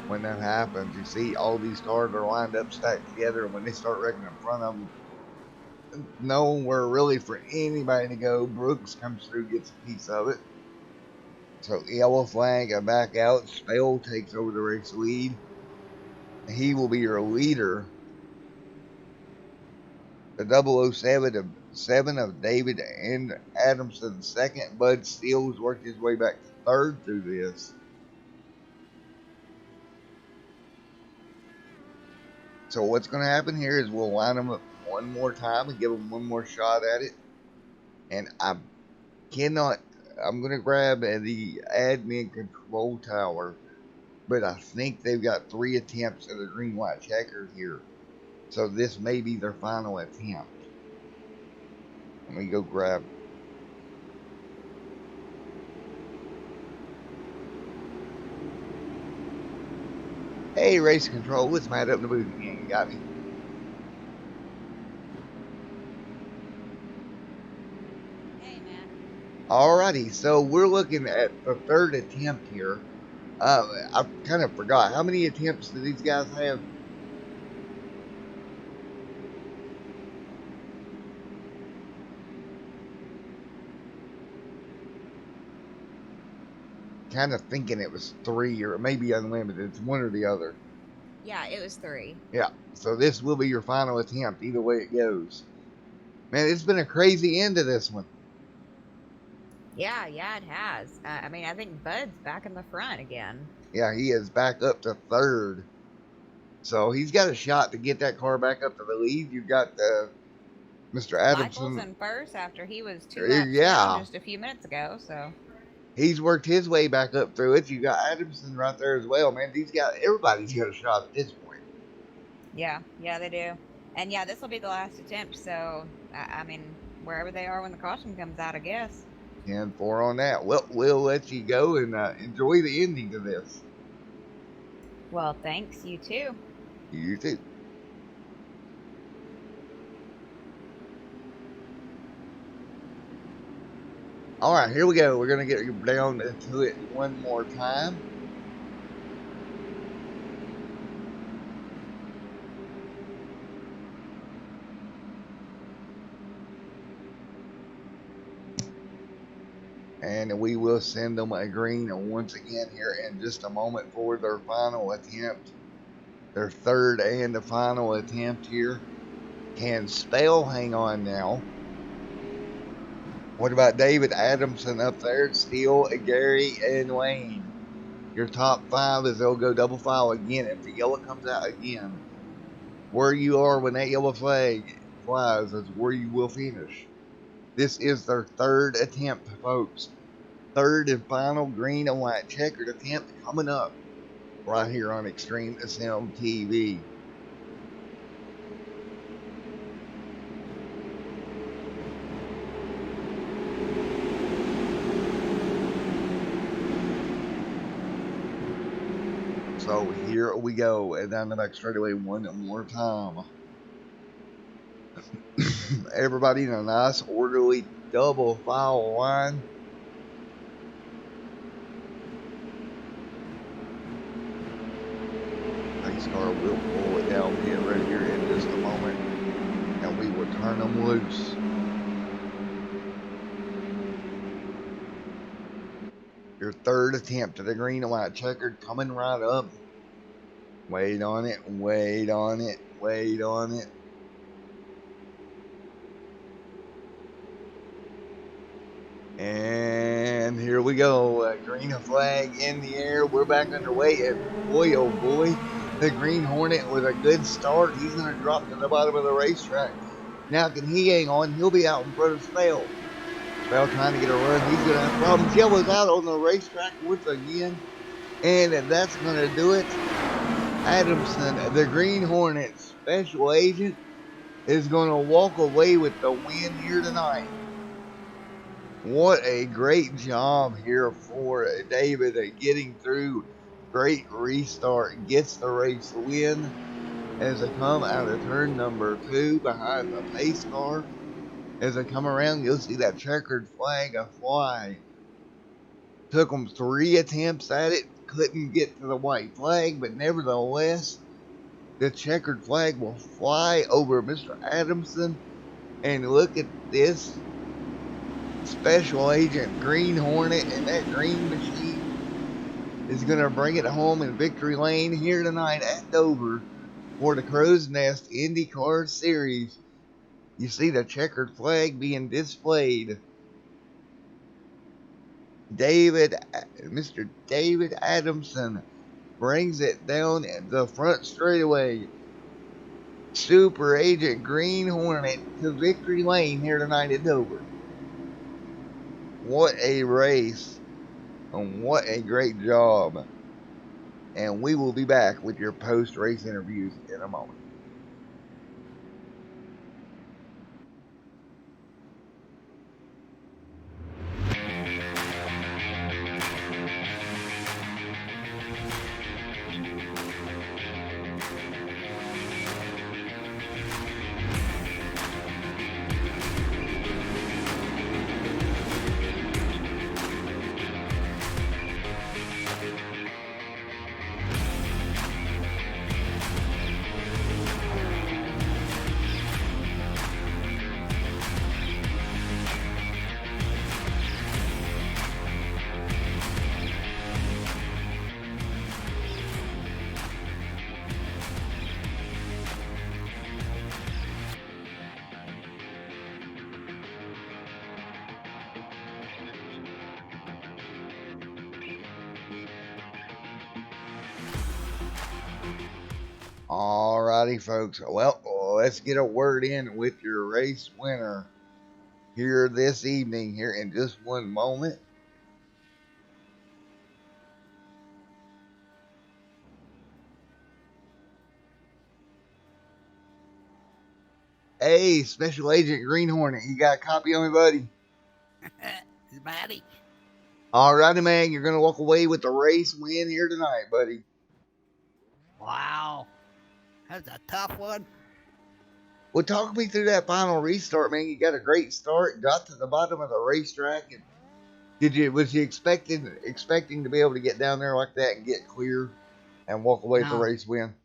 when that happens. You see all these cars are lined up, stacked together, and when they start wrecking in front of them, nowhere really for anybody to go. Brooks comes through, gets a piece of it. So yellow flag, back out. Spell takes over the race lead. He will be your leader. The 007 of David and Adamson second. Bud Steele's worked his way back to third through this. So what's going to happen here is we'll line them up one more time and give them one more shot at it. And I'm going to grab the admin control tower, but I think they've got 3 attempts at a green white checker here. So this may be their final attempt. Let me go grab. Hey, race control, it's Matt up in the booth again. You got me. Hey, man. Alrighty, so we're looking at the third attempt here. I kind of forgot. How many attempts do these guys have? Kind of thinking it was 3 or maybe unlimited. It's one or the other. Yeah, it was 3. Yeah, so this will be your final attempt, either way it goes. Man, it's been a crazy end to this one. Yeah, it has. I mean, I think Bud's back in the front again. Yeah, he is back up to third. So he's got a shot to get that car back up to the lead. You've got Mr. Adamson. Michael's in first after he was 2 laps down just a few minutes ago, so. He's worked his way back up through it. You got Adamson right there as well, man. Everybody's got a shot at this point. Yeah, they do. And yeah, this will be the last attempt, so, I mean, wherever they are when the caution comes out, I guess. 10-4 on that. Well, we'll let you go and enjoy the ending to this. Well, thanks. You too. You too. All right, here we go. We're going to get down to it one more time. and we will send them a green once again here in just a moment for their final attempt, their third and final attempt here. Can Spell hang on now? What about David Adamson up there? Steele, Gary, and Wayne. Your top five as they'll go double file again if the yellow comes out again. Where you are when that yellow flag flies is where you will finish. This is their third attempt, folks. Third and final green and white checkered attempt coming up right here on Extreme Sim TV. So here we go, and down the back straightaway one more time. Everybody in a nice orderly double file line. Pace car will pull it down in right here in just a moment, and we will turn them loose. Your third attempt at the green and white checkered coming right up. Wait on it, wait on it, wait on it. And here we go. Green flag in the air. We're back underway. And boy, oh boy, the Green Hornet with a good start. He's going to drop to the bottom of the racetrack. Now, can he hang on? He'll be out in front of Spell. Spell trying to get a run. He's going to have problems. Yellow's out on the racetrack once again. And that's going to do it. Adamson, the Green Hornet special agent, is going to walk away with the win here tonight. What a great job here for David at getting through. Great restart. Gets the race win as they come out of turn number 2 behind the pace car. As they come around, you'll see that checkered flag fly. Took them 3 attempts at it. Couldn't get to the white flag, but nevertheless, the checkered flag will fly over Mr. Adamson. And look at this. Special Agent Green Hornet and that green machine is going to bring it home in victory lane here tonight at Dover for the Crowsnest Indycar Series. You see the checkered flag being displayed. Mr. David Adamson brings it down the front straightaway. Super Agent Green Hornet to victory lane here tonight at Dover. What a race, and what a great job. And we will be back with your post-race interviews in a moment. Alrighty, folks. Well, let's get a word in with your race winner here this evening, here in just one moment. Hey, Special Agent Green Hornet, you got a copy on me, buddy? Buddy. Alrighty, man. You're going to walk away with the race win here tonight, buddy. Wow. That's a tough one. Well, talk me through that final restart, man. You got a great start, got to the bottom of the racetrack, and was you expecting to be able to get down there like that and get clear and walk away with the race win?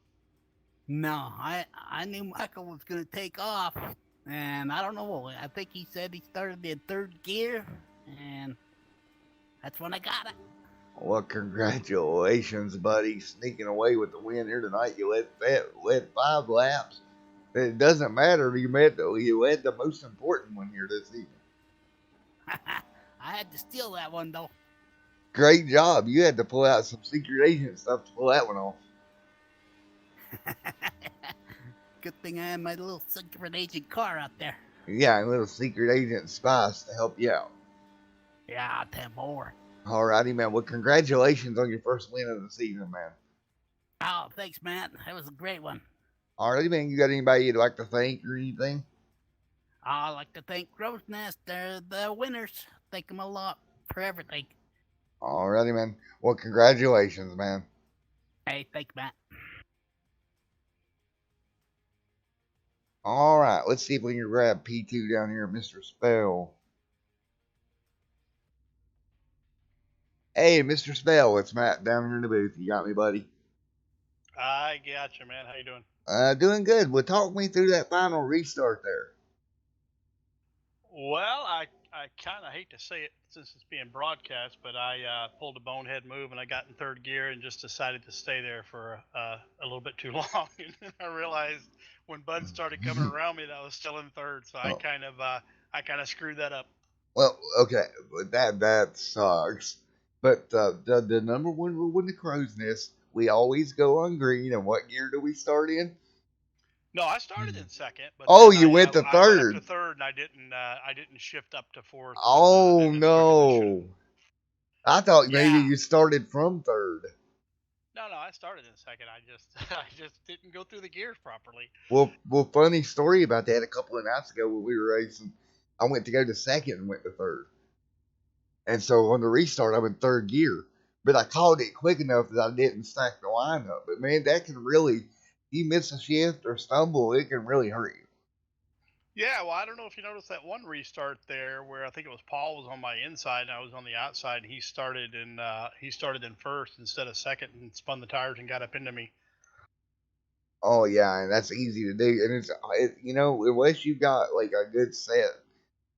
No, I knew Michael was gonna take off, and I don't know. I think he said he started in third gear, and That's when I got it. Well, congratulations, buddy. Sneaking away with the win here tonight. You led 5 laps. It doesn't matter. You led the most important one here this evening. I had to steal that one though. Great job. You had to pull out some secret agent stuff to pull that one off. Good thing I had my little secret agent car out there. Yeah, a little secret agent spice to help you out. Yeah, I'll tell more. Alrighty, man. Well, congratulations on your first win of the season, man. Oh, thanks, Matt. That was a great one. Alrighty, man. You got anybody you'd like to thank or anything? I'd like to thank Crowsnest. They're the winners. Thank them a lot for everything. Alrighty, man. Well, congratulations, man. Hey, thanks, Matt. Alright, let's see if we can grab P2 down here, Mr. Spell. Hey, Mr. Spell, it's Matt down here in the booth. You got me, buddy? I got you, man. How you doing? Doing good. Well, talk me through that final restart there. Well, I kind of hate to say it since it's being broadcast, but I pulled a bonehead move and I got in third gear and just decided to stay there for a little bit too long. And then I realized when Bud started coming around me that I was still in third, so I kind of screwed that up. Well, okay, that sucks. But the number one rule in the Crow's Nest, we always go on green. And what gear do we start in? No, I started in second, but Oh, then you went to I went up to third. third and I didn't shift up to fourth Oh as quick as I should have. no! I thought maybe Yeah. you started from third. No, I started in second. I just I just didn't go through the gears properly. Well, funny story about that. A couple of nights ago when we were racing, I went to go to second and went to third. And so on the restart, I'm in third gear. But I called it quick enough that I didn't stack the lineup. But man, that can really, if you miss a shift or stumble, it can really hurt you. Yeah, well, I don't know if you noticed that one restart there where I think it was Paul was on my inside and I was on the outside. And he started in first instead of second and spun the tires and got up into me. Oh yeah, and that's easy to do. And unless you got like a good set,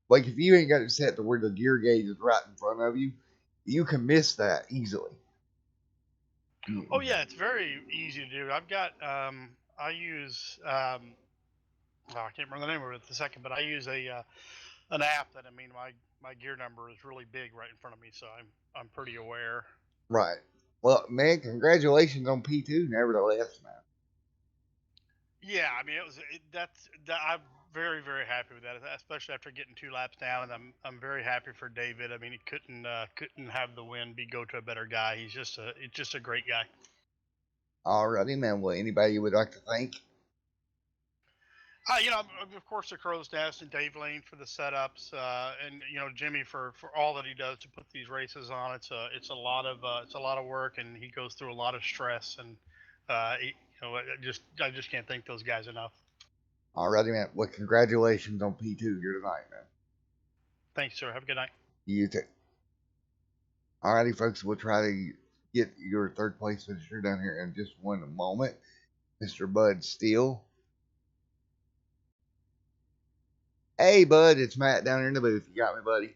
like if you ain't got it set to where the gear gauge is right in front of you, you can miss that easily. Oh yeah, it's very easy to do. I've got I use I can't remember the name of it at the second, but I use an app that my gear number is really big right in front of me, so I'm pretty aware. Right. Well, man, congratulations on P2, nevertheless, man. Yeah, I mean I'm very very happy with that, especially after getting 2 laps down, and I'm very happy for David. I mean, he couldn't have the win go to a better guy. He's just a great guy. Alrighty, man. Well, anybody you would like to thank? Of course, the Crow's Nest and Dave Lane for the setups, and Jimmy for all that he does to put these races on. It's a lot of work, and he goes through a lot of stress, and I just can't thank those guys enough. Alrighty, man. Well, congratulations on P2 here tonight, man. Thanks, sir. Have a good night. You too. Alrighty, folks. We'll try to get your third place finisher down here in just one moment. Mr. Bud Steele. Hey, Bud. It's Matt down here in the booth. You got me, buddy?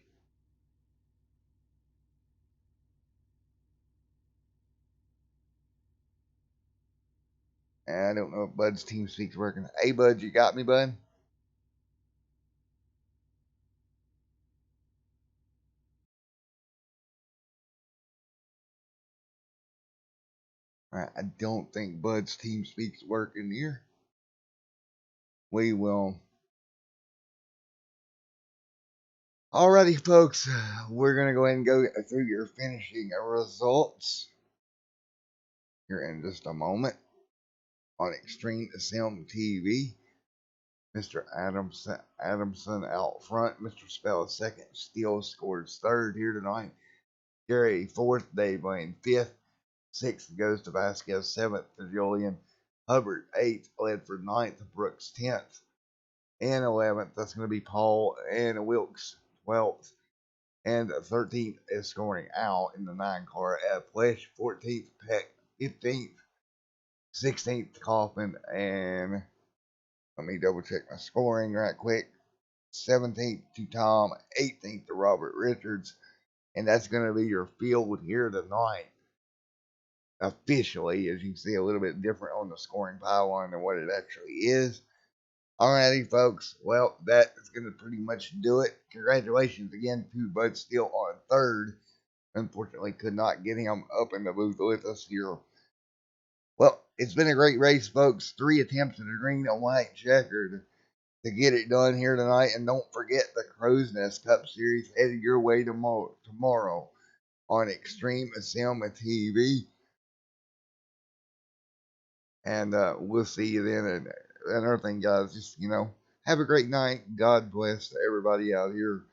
I don't know if Bud's team speak's working. Hey, Bud. You got me, bud? Alright, I don't think Bud's team speak's working here. We will. Alrighty, folks. We're going to go ahead and go through your finishing results here in just a moment on Extreme Sim TV. Mr. Adamson out front. Mr. Spell second. Steele scores third here tonight. Gary fourth. Dave Lane fifth. Sixth goes to Vasquez. Seventh to Julian. Hubbard eighth. Ledford ninth. Brooks 10th. And 11th. That's going to be Paul and Wilkes 12th. And 13th is scoring out in the 9 car at Flesh. 14th Peck. 15th. 16th Kaufman. And let me double check my scoring right quick. 17th to Tom. 18th to Robert Richards. and that's going to be your field here tonight. Officially, as you can see, a little bit different on the scoring pylon than what it actually is. Alrighty, folks. Well, that is going to pretty much do it. Congratulations again to Bud Steele on third. Unfortunately, could not get him up in the booth with us here. Well, it's been a great race, folks. 3 attempts at a green and white checkered to get it done here tonight. And don't forget the Crowsnest Cup Series headed your way tomorrow on Extreme Sim TV. And we'll see you then. And another thing, guys, just, have a great night. God bless to everybody out here.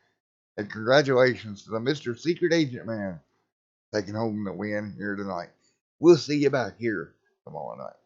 And congratulations to the Mr. Secret Agent Man taking home the win here tonight. We'll see you back here tomorrow night.